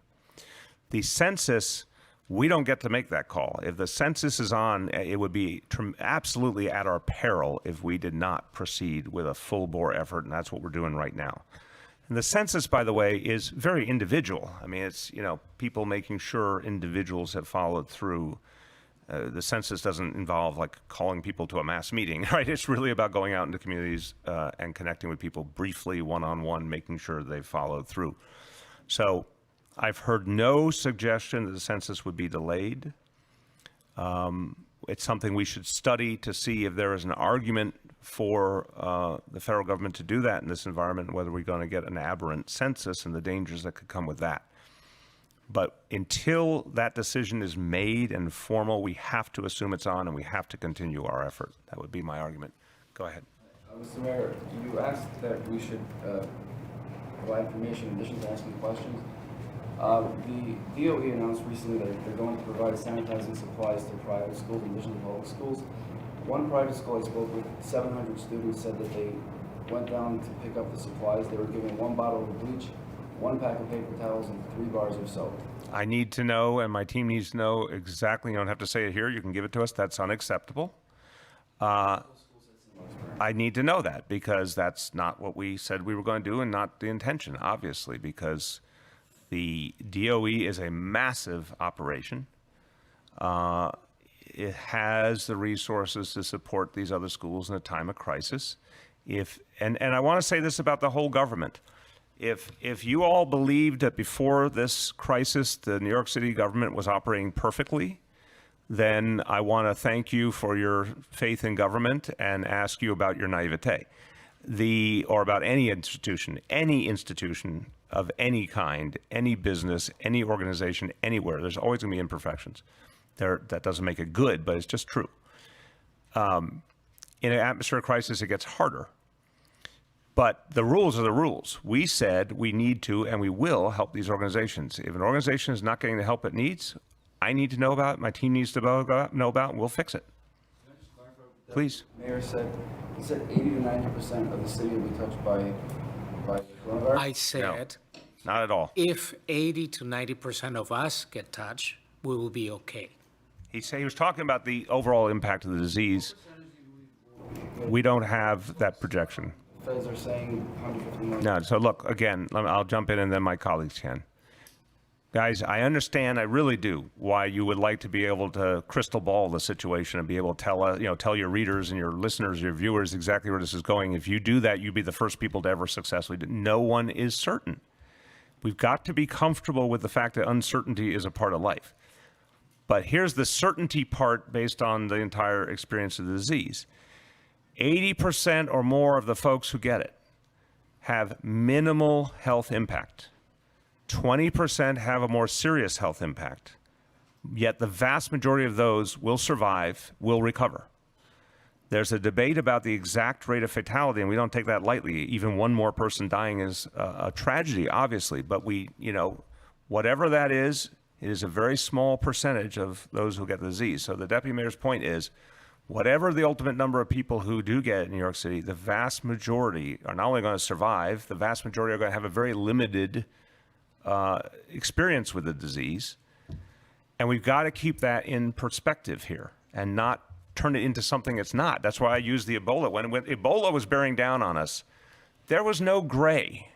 The census, we don't get to make that call. If the census is on, it would be absolutely at our peril if we did not proceed with a full bore effort, and that's what we're doing right now. And the census, by the way, is very individual. I mean, it's, people making sure individuals have followed through. The census doesn't involve like calling people to a mass meeting, right? It's really about going out into communities and connecting with people briefly, one-on-one, making sure they've followed through. So I've heard no suggestion that the census would be delayed. It's something we should study to see if there is an argument for the federal government to do that in this environment, and whether we're going to get an aberrant census and the dangers that could come with that. But until that decision is made and formal, we have to assume it's on, and we have to continue our effort. That would be my argument. Go ahead. Mr. Mayor, you asked that we should provide information in addition to asking questions. The DOE announced recently that they're going to provide sanitizing supplies to private schools in addition to public schools. One private school I spoke with, 700 students, said that they went down to pick up the supplies. They were given 1 bottle of bleach, 1 pack of paper towels, and 3 bars of soap. I need to know, and my team needs to know exactly. You don't have to say it here. You can give it to us. That's unacceptable. I need to know that, because that's not what we said we were going to do, and not the intention, obviously, because the DOE is a massive operation. It has the resources to support these other schools in a time of crisis. And I want to say this about the whole government. If you all believed that before this crisis, the New York City government was operating perfectly, then I want to thank you for your faith in government and ask you about your naivete. Or about any institution of any kind, any business, any organization, anywhere. There's always going to be imperfections. That doesn't make it good, but it's just true. In an atmosphere of crisis, it gets harder. But the rules are the rules. We said we need to and we will help these organizations. If an organization is not getting the help it needs, I need to know about it, my team needs to know about it, and we'll fix it. Please. The mayor said, he said 80 to 90% of the city will be touched by coronavirus. I said, No, not at all. if 80 to 90% of us get touched, we will be okay. He was talking about the overall impact of the disease. We don't have that projection. Feds are saying 150 million. No, so look, again, I'll jump in and then my colleagues can. Guys, I understand, I really do, why you would like to be able to crystal ball the situation and be able to tell your readers and your listeners, your viewers exactly where this is going. If you do that, you'd be the first people to ever successfully do. No one is certain. We've got to be comfortable with the fact that uncertainty is a part of life. But here's the certainty part based on the entire experience of the disease. 80% or more of the folks who get it have minimal health impact. 20% have a more serious health impact. Yet the vast majority of those will survive, will recover. There's a debate about the exact rate of fatality, and we don't take that lightly. Even one more person dying is a tragedy, obviously. But whatever that is, it is a very small percentage of those who get the disease. So the deputy mayor's point is, whatever the ultimate number of people who do get it in New York City, the vast majority are not only going to survive, the vast majority are going to have a very limited experience with the disease. And we've got to keep that in perspective here and not turn it into something it's not. That's why I used the Ebola. When Ebola was bearing down on us, there was no gray.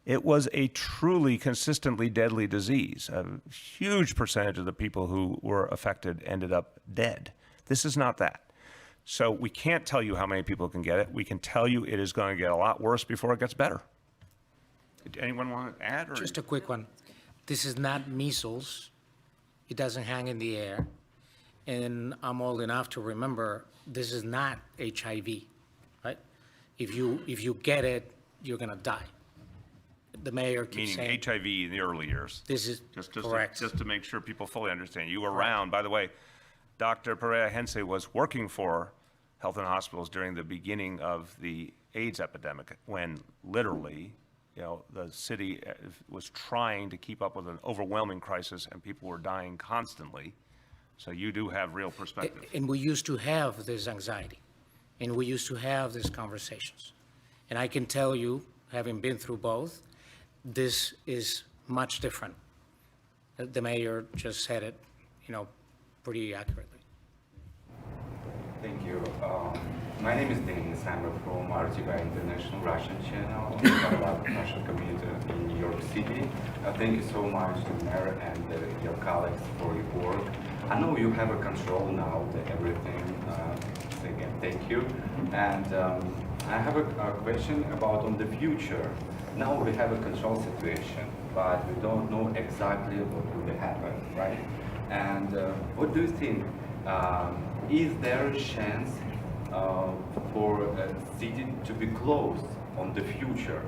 It was a truly consistently deadly disease. A huge percentage of the people who were affected ended up dead. This is not that. So we can't tell you how many people can get it. We can tell you it is going to get a lot worse before it gets better. Did anyone want to add? Or? Just a quick one. This is not measles. It doesn't hang in the air. And I'm old enough to remember this is not HIV, right? If you get it, you're going to die. The mayor keeps Meaning saying. HIV in the early years. This is correct. Just to make sure people fully understand. You were around. By the way, Dr. Perea Hense was working for Health and Hospitals during the beginning of the AIDS epidemic, when literally, the city was trying to keep up with an overwhelming crisis and people were dying constantly. So you do have real perspective. And we used to have this anxiety, and we used to have these conversations. And I can tell you, having been through both, this is much different. The mayor just said it, pretty accurately. Thank you. My name is Denis. I'm from RTVI International Russian channel. We talk about the Russian community in New York City. Thank you so much to Mayor and your colleagues for your work. I know you have a control now to everything. So again, thank you. And I have a question about on the future. Now we have a control situation, but we don't know exactly what will happen, right? And what do you think? Is there a chance for a city to be closed on the future?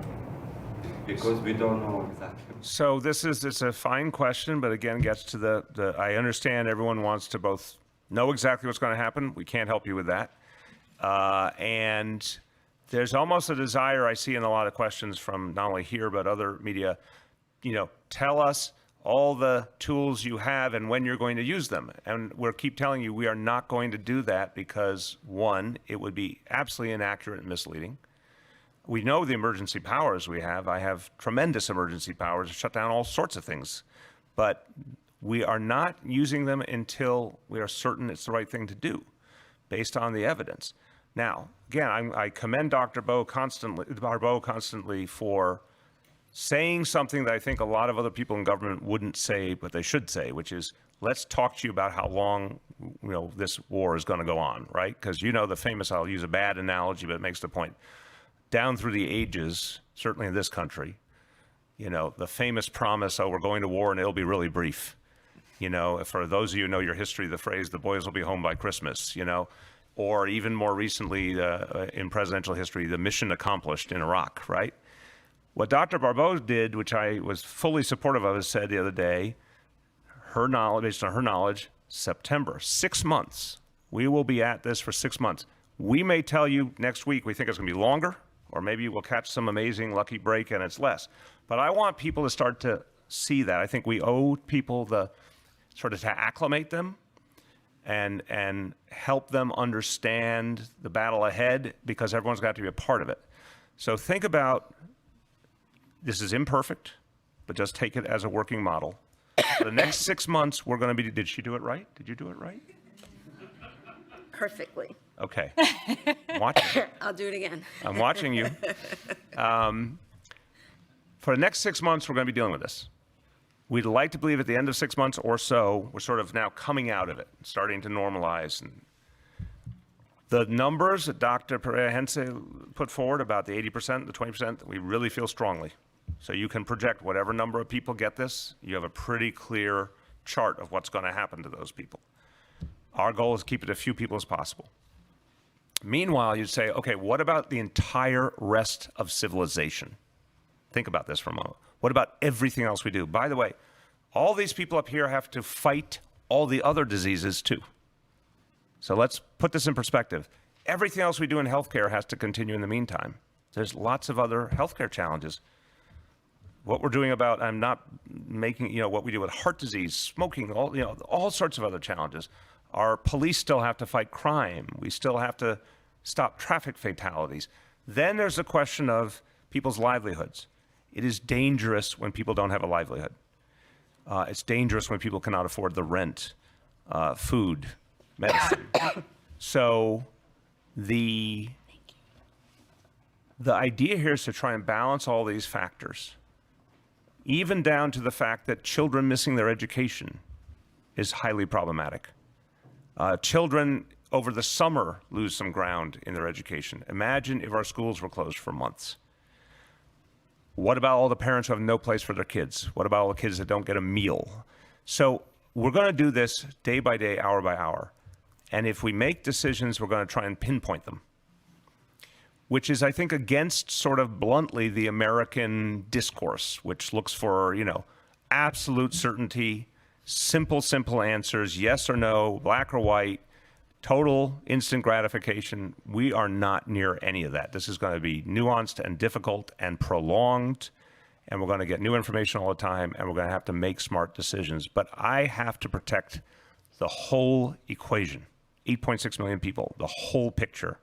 Because we don't know exactly. So it's a fine question, but again, gets to the I understand everyone wants to both know exactly what's going to happen. We can't help you with that. And there's almost a desire I see in a lot of questions from not only here, but other media, tell us all the tools you have and when you're going to use them. And we'll keep telling you we are not going to do that because, one, it would be absolutely inaccurate and misleading. We know the emergency powers we have. I have tremendous emergency powers to shut down all sorts of things. But we are not using them until we are certain it's the right thing to do, based on the evidence. Now, again, I commend Dr. Barbeau constantly for saying something that I think a lot of other people in government wouldn't say, but they should say, which is, let's talk to you about how long, this war is going to go on, right? Because the famous, I'll use a bad analogy, but it makes the point. Down through the ages, certainly in this country, the famous promise, we're going to war and it'll be really brief. For those of you who know your history, the phrase, the boys will be home by Christmas, or even more recently in presidential history, the mission accomplished in Iraq, right? What Dr. Barbeau did, which I was fully supportive of, said the other day, based on her knowledge, September, 6 months. We will be at this for 6 months. We may tell you next week we think it's going to be longer, or maybe we'll catch some amazing lucky break and it's less. But I want people to start to see that. I think we owe people to acclimate them and help them understand the battle ahead, because everyone's got to be a part of it. So think about, this is imperfect, but just take it as a working model. For the next 6 months, we're going to be, did she do it right? Did you do it right? Perfectly. Okay. I'm watching. I'll do it again. I'm watching you. For the next 6 months, we're going to be dealing with this. We'd like to believe at the end of 6 months or so, we're sort of now coming out of it, starting to normalize. And the numbers that Dr. Perea Hense put forward about the 80%, the 20%, we really feel strongly. So you can project whatever number of people get this. You have a pretty clear chart of what's going to happen to those people. Our goal is to keep it as few people as possible. Meanwhile, you'd say, okay, what about the entire rest of civilization? Think about this for a moment. What about everything else we do? By the way, all these people up here have to fight all the other diseases too. So let's put this in perspective. Everything else we do in healthcare has to continue in the meantime. There's lots of other healthcare challenges. What we're doing about, I'm not making, what we do with heart disease, smoking, all sorts of other challenges. Our police still have to fight crime. We still have to stop traffic fatalities. Then there's the question of people's livelihoods. It is dangerous when people don't have a livelihood. It's dangerous when people cannot afford the rent, food, medicine. So the idea here is to try and balance all these factors, even down to the fact that children missing their education is highly problematic. Children over the summer lose some ground in their education. Imagine if our schools were closed for months. What about all the parents who have no place for their kids? What about all the kids that don't get a meal? So we're going to do this day by day, hour by hour. And if we make decisions, we're going to try and pinpoint them, which is, I think, against sort of bluntly the American discourse, which looks for, absolute certainty, simple answers, yes or no, black or white, total instant gratification. We are not near any of that. This is going to be nuanced and difficult and prolonged, and we're going to get new information all the time, and we're going to have to make smart decisions. But I have to protect the whole equation, 8.6 million people, the whole picture,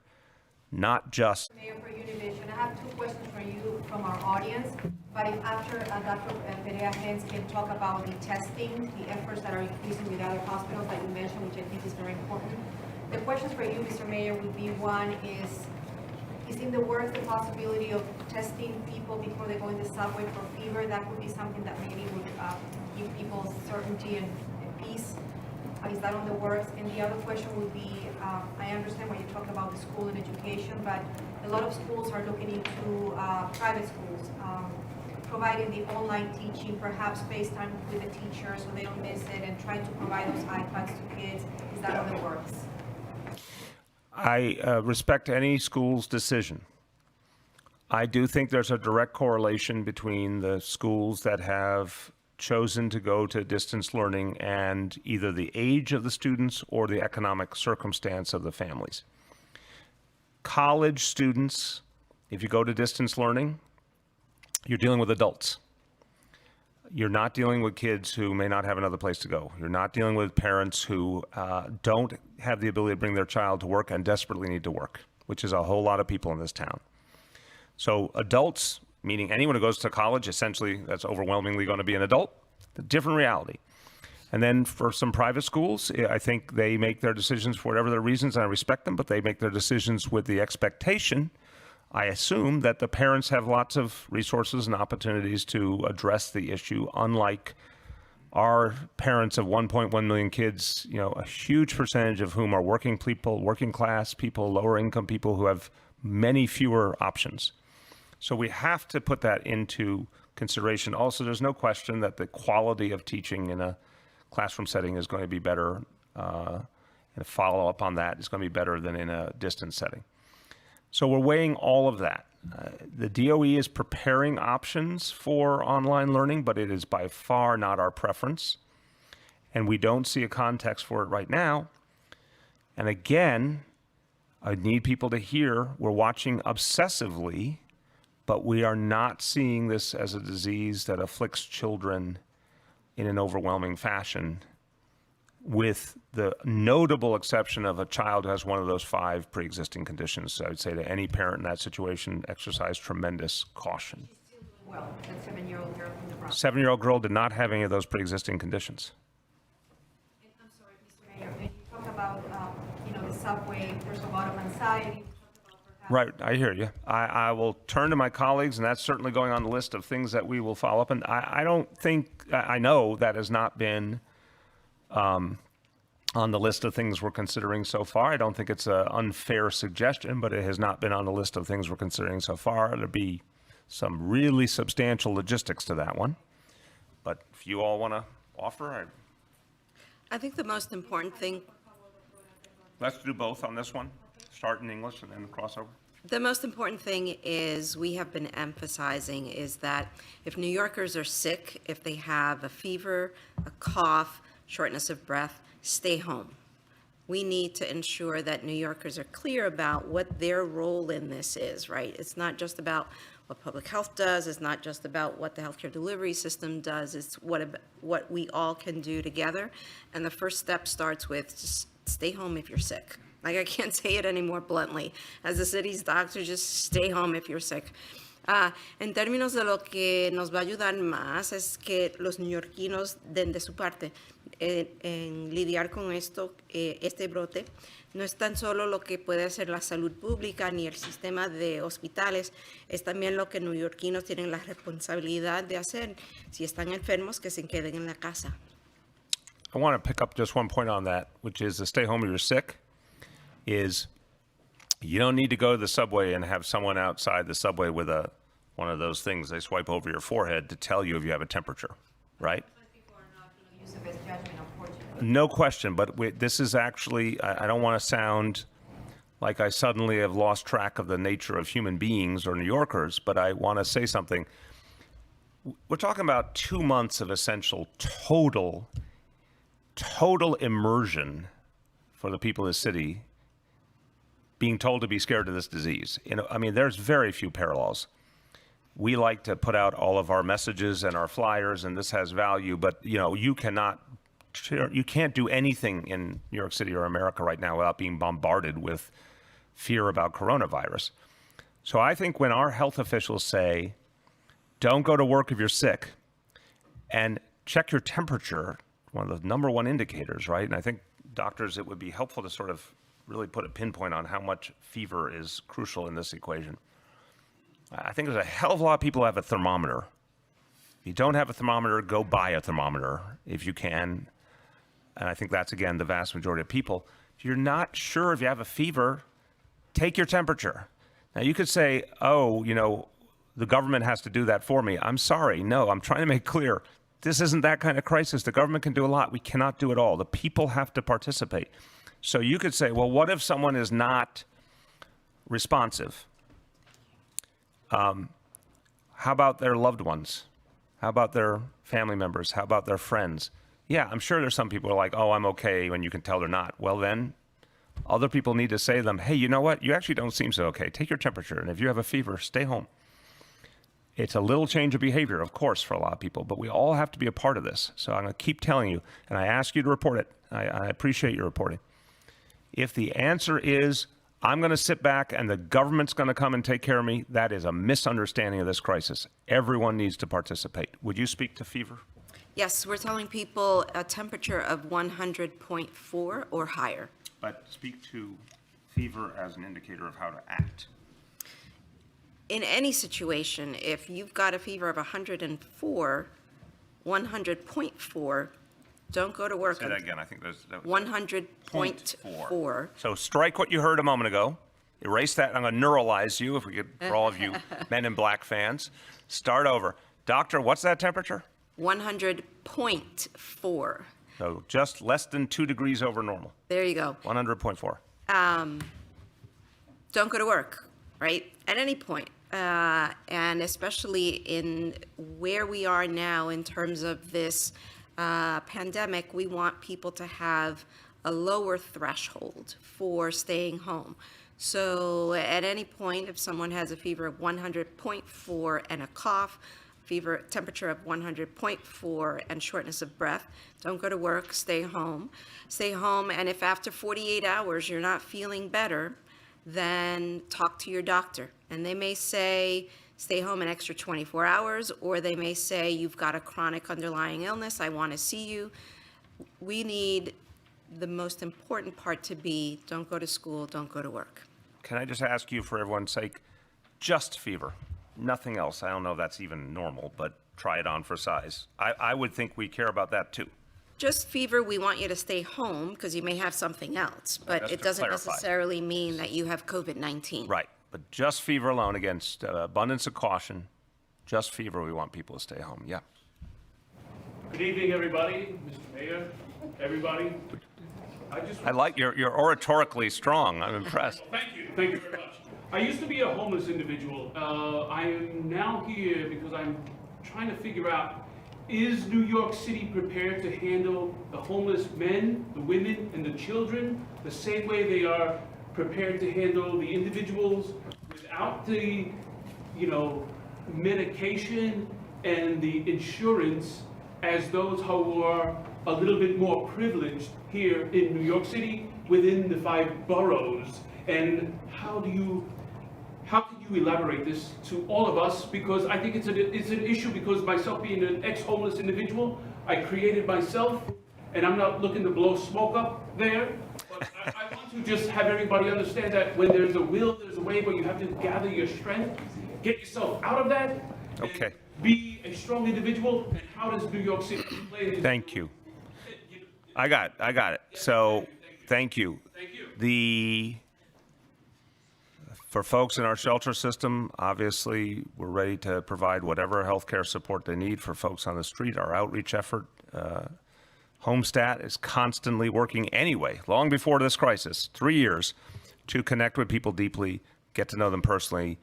not just... Mayor, for Univision, I have 2 questions for you from our audience, but if after Dr. Perea-Hens can talk about the testing, the efforts that are increasing with other hospitals that you mentioned, which I think is very important. The questions for you, Mr. Mayor, would be, one is in the works the possibility of testing people before they go in the subway for fever? That would be something that maybe would give people certainty and peace. Is that on the works? And the other question would be, I understand when you talk about the school and education, but a lot of schools are looking into private schools, providing the online teaching, perhaps FaceTime with the teacher so they don't miss it, and trying to provide those iPads to kids. Is that on the works? I respect any school's decision. I do think there's a direct correlation between the schools that have chosen to go to distance learning and either the age of the students or the economic circumstance of the families. College students, if you go to distance learning, you're dealing with adults. You're not dealing with kids who may not have another place to go. You're not dealing with parents who don't have the ability to bring their child to work and desperately need to work, which is a whole lot of people in this town. So adults, meaning anyone who goes to college, essentially that's overwhelmingly going to be an adult, a different reality. And then for some private schools, I think they make their decisions for whatever their reasons, and I respect them, but they make their decisions with the expectation, I assume, that the parents have lots of resources and opportunities to address the issue, unlike our parents of 1.1 million kids, a huge percentage of whom are working people, working class people, lower income people who have many fewer options. So we have to put that into consideration. Also, there's no question that the quality of teaching in a classroom setting is going to be better, and a follow-up on that is going to be better than in a distance setting. So we're weighing all of that. The DOE is preparing options for online learning, but it is by far not our preference. And we don't see a context for it right now. And again, I need people to hear we're watching obsessively, but we are not seeing this as a disease that afflicts children in an overwhelming fashion, with the notable exception of a child who has one of those 5 pre-existing conditions. So I would say to any parent in that situation, exercise tremendous caution. Well, that 7-year-old girl from the Bronx. 7-year-old girl did not have any of those pre-existing conditions. And I'm sorry, Mr. Mayor, when you talk about, the subway, there's a lot of anxiety. Right, I hear you. I will turn to my colleagues, and that's certainly going on the list of things that we will follow up. And I don't think, I know that has not been on the list of things we're considering so far. I don't think it's an unfair suggestion, but it has not been on the list of things we're considering so far. There'll be some really substantial logistics to that one. But if you all want to offer, I think the most important thing, let's do both on this one. Start in English and then crossover. the most important thing is we have been emphasizing is that if New Yorkers are sick, if they have a fever, a cough, shortness of breath, stay home. We need to ensure that New Yorkers are clear about what their role in this is, right? It's not just about what public health does. It's not just about what the healthcare delivery system does. It's what we all can do together. And the first step starts with just stay home if you're sick. Like, I can't say it any more bluntly. As the city's doctor, just stay home if you're sick. En términos de lo que nos va a ayudar más es que los neoyorquinos den de su parte en lidiar con esto, este brote. No es tan solo lo que puede hacer la salud pública ni el sistema de hospitales, es también lo que neoyorquinos tienen la responsabilidad de hacer. Si están enfermos, que se queden en la casa. I want to pick up just one point on that, which is the stay home if you're sick, is you don't need to go to the subway and have someone outside the subway with one of those things they swipe over your forehead to tell you if you have a temperature, right? Use of his judgment, unfortunately. No question, but this is actually, I don't want to sound like I suddenly have lost track of the nature of human beings or New Yorkers, but I want to say something. We're talking about 2 months of essential total immersion for the people of the city being told to be scared of this disease. You know, I mean, there's very few parallels. We like to put out all of our messages and our flyers, and this has value, but you know, you can't do anything in New York City or America right now without being bombarded with fear about coronavirus. So I think when our health officials say, don't go to work if you're sick, and check your temperature, one of the number one indicators, right? And I think doctors, it would be helpful to sort of really put a pinpoint on how much fever is crucial in this equation. I think there's a hell of a lot of people who have a thermometer. If you don't have a thermometer, go buy a thermometer if you can. And I think that's, again, the vast majority of people. If you're not sure if you have a fever, take your temperature. Now, you could say, oh, you know, the government has to do that for me. I'm sorry. No, I'm trying to make clear. This isn't that kind of crisis. The government can do a lot. We cannot do it all. The people have to participate. So you could say, well, what if someone is not responsive? How about their loved ones? How about their family members? How about their friends? Yeah, I'm sure there's some people who are like, oh, I'm okay, when you can tell they're not. Well, then other people need to say to them, hey, you know what? You actually don't seem so okay. Take your temperature. And if you have a fever, stay home. It's a little change of behavior, of course, for a lot of people, but we all have to be a part of this. So I'm going to keep telling you, and I ask you to report it. I appreciate your reporting. If the answer is, I'm going to sit back and the government's going to come and take care of me, that is a misunderstanding of this crisis. Everyone needs to participate. Would you speak to fever? Yes, we're telling people a temperature of 100.4 or higher. But speak to fever as an indicator of how to act. In any situation, if you've got a fever of 104, 100.4, don't go to work. Say that again. I think there's 100.4. So strike what you heard a moment ago. Erase that. I'm going to neuralize you, if we could, for all of you Men in Black fans. Start over. Doctor, what's that temperature? 100.4. So just less than 2 degrees over normal. There you go. 100.4. Don't go to work, right? At any point. And especially in where we are now in terms of this pandemic, we want people to have a lower threshold for staying home. So at any point, if someone has a fever of 100.4 and a cough, fever temperature of 100.4 and shortness of breath, don't go to work, stay home. Stay home, and if after 48 hours you're not feeling better, then talk to your doctor. And they may say, stay home an extra 24 hours, or they may say, you've got a chronic underlying illness, I want to see you. We need the most important part to be, don't go to school, don't go to work. Can I just ask you, for everyone's sake, just fever, nothing else? I don't know if that's even normal, but try it on for size. I would think we care about that too. Just fever, we want you to stay home because you may have something else, but Just it to doesn't clarify. necessarily mean that you have COVID-19. Right, but just fever alone, against abundance of caution, just fever, we want people to stay home. Yeah. Good evening, everybody, Mr. Mayor, everybody. I like you're oratorically strong. I'm impressed. Thank you very much. I used to be a homeless individual. I am now here because I'm trying to figure out, is New York City prepared to handle the homeless men, the women, and the children the same way they are prepared to handle the individuals without the, medication and the insurance as those who are a little bit more privileged here in New York City within the 5 boroughs? And how do you how can you elaborate this to all of us? Because I think it's an issue, because myself being an ex-homeless individual, I created myself, and I'm not looking to blow smoke up there. But I want to just have everybody understand that when there's a will, there's a way, but you have to gather your strength, get yourself out of that, Okay. be a strong individual. And how does New York City play this? Thank you. I got it. So, thank you. Thank you. For folks in our shelter system, obviously, we're ready to provide whatever healthcare support they need. For folks on the street, our outreach effort, Homestat is constantly working anyway, long before this crisis, 3 years, to connect with people deeply, get to know them personally,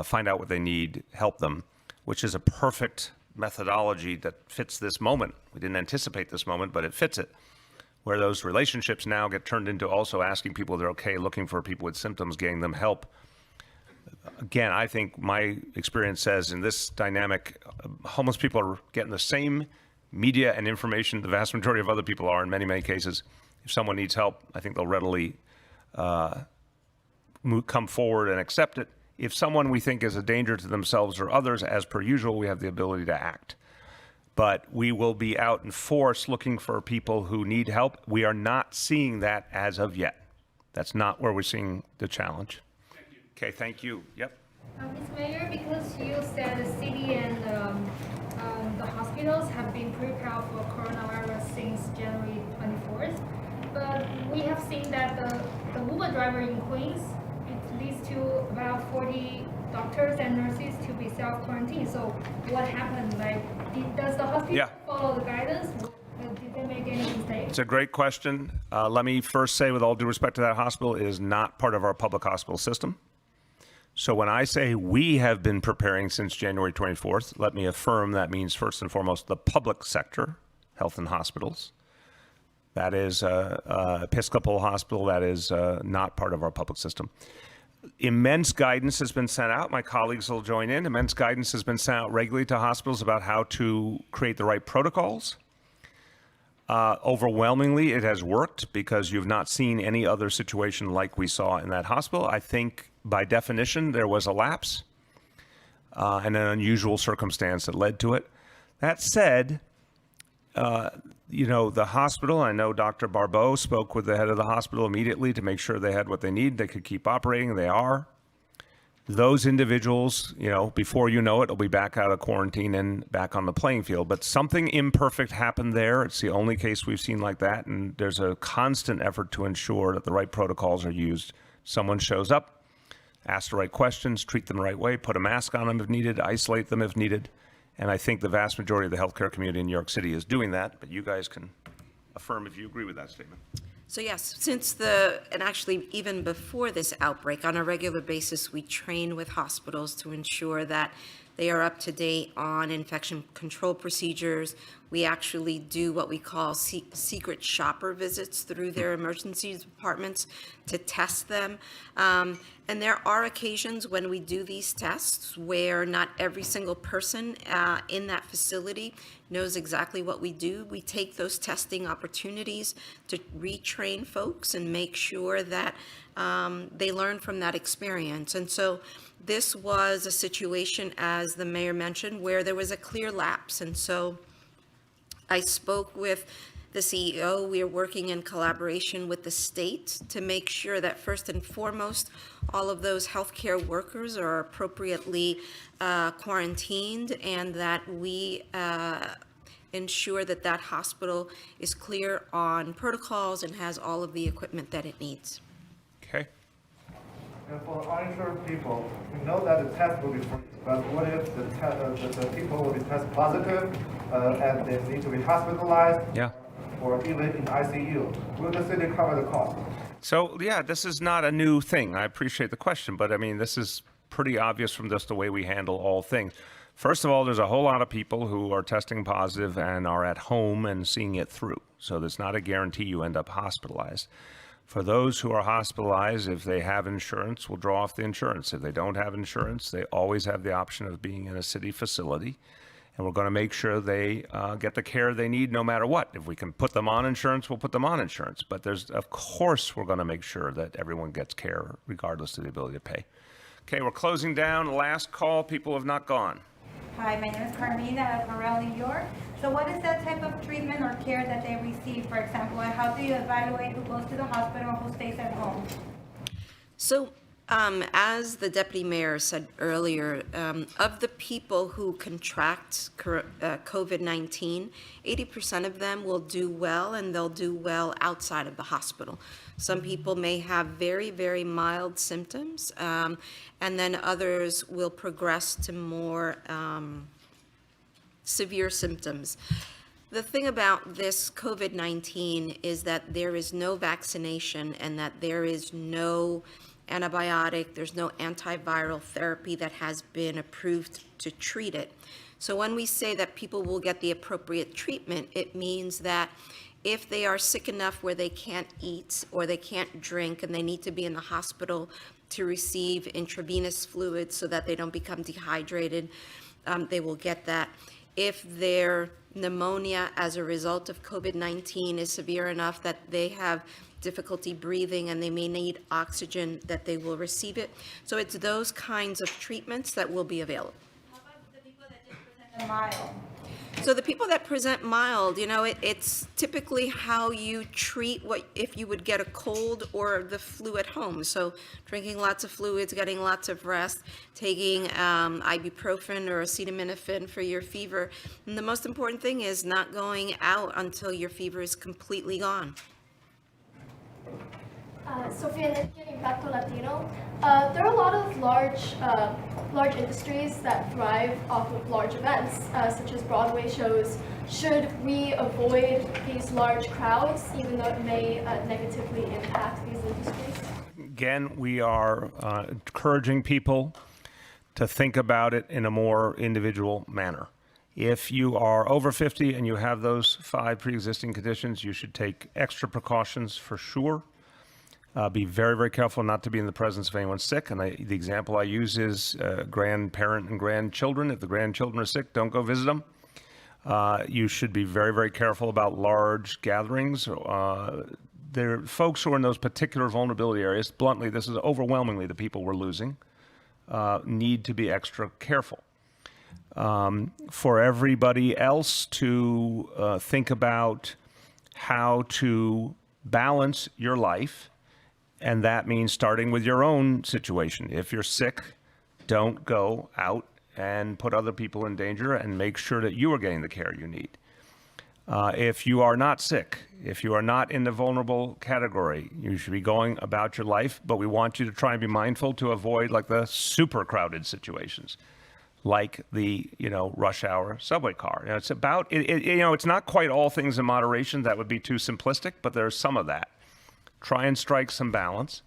find out what they need, help them, which is a perfect methodology that fits this moment. We didn't anticipate this moment, but it fits it, where those relationships now get turned into also asking people if they're okay, looking for people with symptoms, getting them help. Again, I think my experience says in this dynamic, homeless people are getting the same media and information the vast majority of other people are in many, many cases. If someone needs help, I think they'll readily come forward and accept it. If someone we think is a danger to themselves or others, as per usual, we have the ability to act. But we will be out in force looking for people who need help. We are not seeing that as of yet. That's not where we're seeing the challenge. Okay, thank you. Yep. Ms. Mayor, because you said the city and the hospitals have been prepared for coronavirus since January 24th, but we have seen that the Uber driver in Queens, it leads to about 40 doctors and nurses to be self-quarantined. So what happened? Like, does the hospital follow the guidance? Did they make any mistakes? It's a great question. Let me first say, with all due respect to that hospital, it is not part of our public hospital system. So when I say we have been preparing since January 24th, let me affirm that means first and foremost the public sector, health and hospitals. That is Episcopal Hospital. That is not part of our public system. Immense guidance has been sent out. My colleagues will join in. Immense guidance has been sent out regularly to hospitals about how to create the right protocols. Overwhelmingly, it has worked because you've not seen any other situation like we saw in that hospital. I think by definition, there was a lapse and an unusual circumstance that led to it. That said, the hospital, I know Dr. Barbeau spoke with the head of the hospital immediately to make sure they had what they need. They could keep operating. They are. Those individuals, before you know it, will be back out of quarantine and back on the playing field. But something imperfect happened there. It's the only case we've seen like that. And there's a constant effort to ensure that the right protocols are used. Someone shows up, ask the right questions, treat them the right way, put a mask on them if needed, isolate them if needed. And I think the vast majority of the healthcare community in New York City is doing that. But you guys can affirm if you agree with that statement. So yes, and actually even before this outbreak, on a regular basis, we train with hospitals to ensure that they are up to date on infection control procedures. We actually do what we call secret shopper visits through their emergency departments to test them. And there are occasions when we do these tests where not every single person in that facility knows exactly what we do. We take those testing opportunities to retrain folks and make sure that they learn from that experience. And so this was a situation, as the mayor mentioned, where there was a clear lapse. And so I spoke with the CEO. We are working in collaboration with the state to make sure that first and foremost, all of those healthcare workers are appropriately quarantined, and that we ensure that that hospital is clear on protocols and has all of the equipment that it needs. Okay. And for uninsured people, we know that the test will be free, but what if the people will be test positive and they need to be hospitalized? Yeah. Or even in ICU? Will the city cover the cost? So, yeah, this is not a new thing. I appreciate the question, but I mean, this is pretty obvious from just the way we handle all things. First of all, there's a whole lot of people who are testing positive and are at home and seeing it through. So there's not a guarantee you end up hospitalized. For those who are hospitalized, if they have insurance, we'll draw off the insurance. If they don't have insurance, they always have the option of being in a city facility. And we're going to make sure they get the care they need no matter what. If we can put them on insurance, we'll put them on insurance. But of course, we're going to make sure that everyone gets care regardless of the ability to pay. Okay, we're closing down. Last call. People have not gone. Hi, my name is Carmina out of Corral, New York. So what is that type of treatment or care that they receive? For example, how do you evaluate who goes to the hospital or who stays at home? So, as the deputy mayor said earlier, of the people who contract COVID-19, 80% of them will do well, and they'll do well outside of the hospital. Some people may have very, very mild symptoms, and then others will progress to more severe symptoms. The thing about this COVID-19 is that there is no vaccination and that there is no antibiotic, there's no antiviral therapy that has been approved to treat it. So when we say that people will get the appropriate treatment, it means that if they are sick enough where they can't eat or they can't drink and they need to be in the hospital to receive intravenous fluids so that they don't become dehydrated, they will get that. If their pneumonia as a result of COVID-19 is severe enough that they have difficulty breathing and they may need oxygen, that they will receive it. So it's those kinds of treatments that will be available. How about the people that just present mild? So the people that present mild, you know, it's typically how you treat what if you would get a cold or the flu at home. So drinking lots of fluids, getting lots of rest, taking ibuprofen or acetaminophen for your fever. And the most important thing is not going out until your fever is completely gone. Sofia, getting back to Latino, there are a lot of large industries that thrive off of large events, such as Broadway shows. Should we avoid these large crowds, even though it may negatively impact these industries? Again, we are encouraging people to think about it in a more individual manner. If you are over 50 and you have those 5 pre-existing conditions, you should take extra precautions for sure. Be very, very careful not to be in the presence of anyone sick. And the example I use is grandparent and grandchildren. If the grandchildren are sick, don't go visit them. You should be very, very careful about large gatherings. There are folks who are in those particular vulnerability areas. Bluntly, this is overwhelmingly the people we're losing. Need to be extra careful. For everybody else to think about how to balance your life. And that means starting with your own situation. If you're sick, don't go out and put other people in danger, and make sure that you are getting the care you need. If you are not sick, if you are not in the vulnerable category, you should be going about your life, but we want you to try and be mindful to avoid like the super crowded situations, like the, rush hour subway car. It's about, it's not quite all things in moderation. That would be too simplistic, but there's some of that. Try and strike some balance,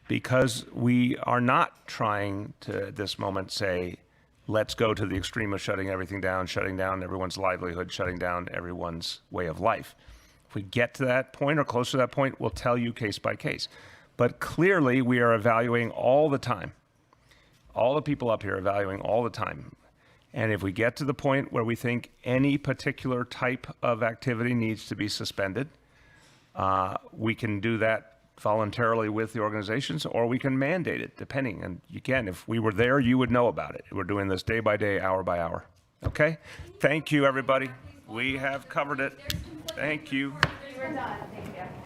because we are not trying to, at this moment, say, let's go to the extreme of shutting everything down, shutting down everyone's livelihood, shutting down everyone's way of life. If we get to that point or close to that point, we'll tell you case by case. But clearly, we are evaluating all the time. All the people up here are evaluating all the time. And if we get to the point where we think any particular type of activity needs to be suspended, we can do that voluntarily with the organizations, or we can mandate it, depending. And again, if we were there, you would know about it. We're doing this day by day, hour by hour. Okay? Thank you, everybody. We have covered it. Thank you. We're done. Thank you.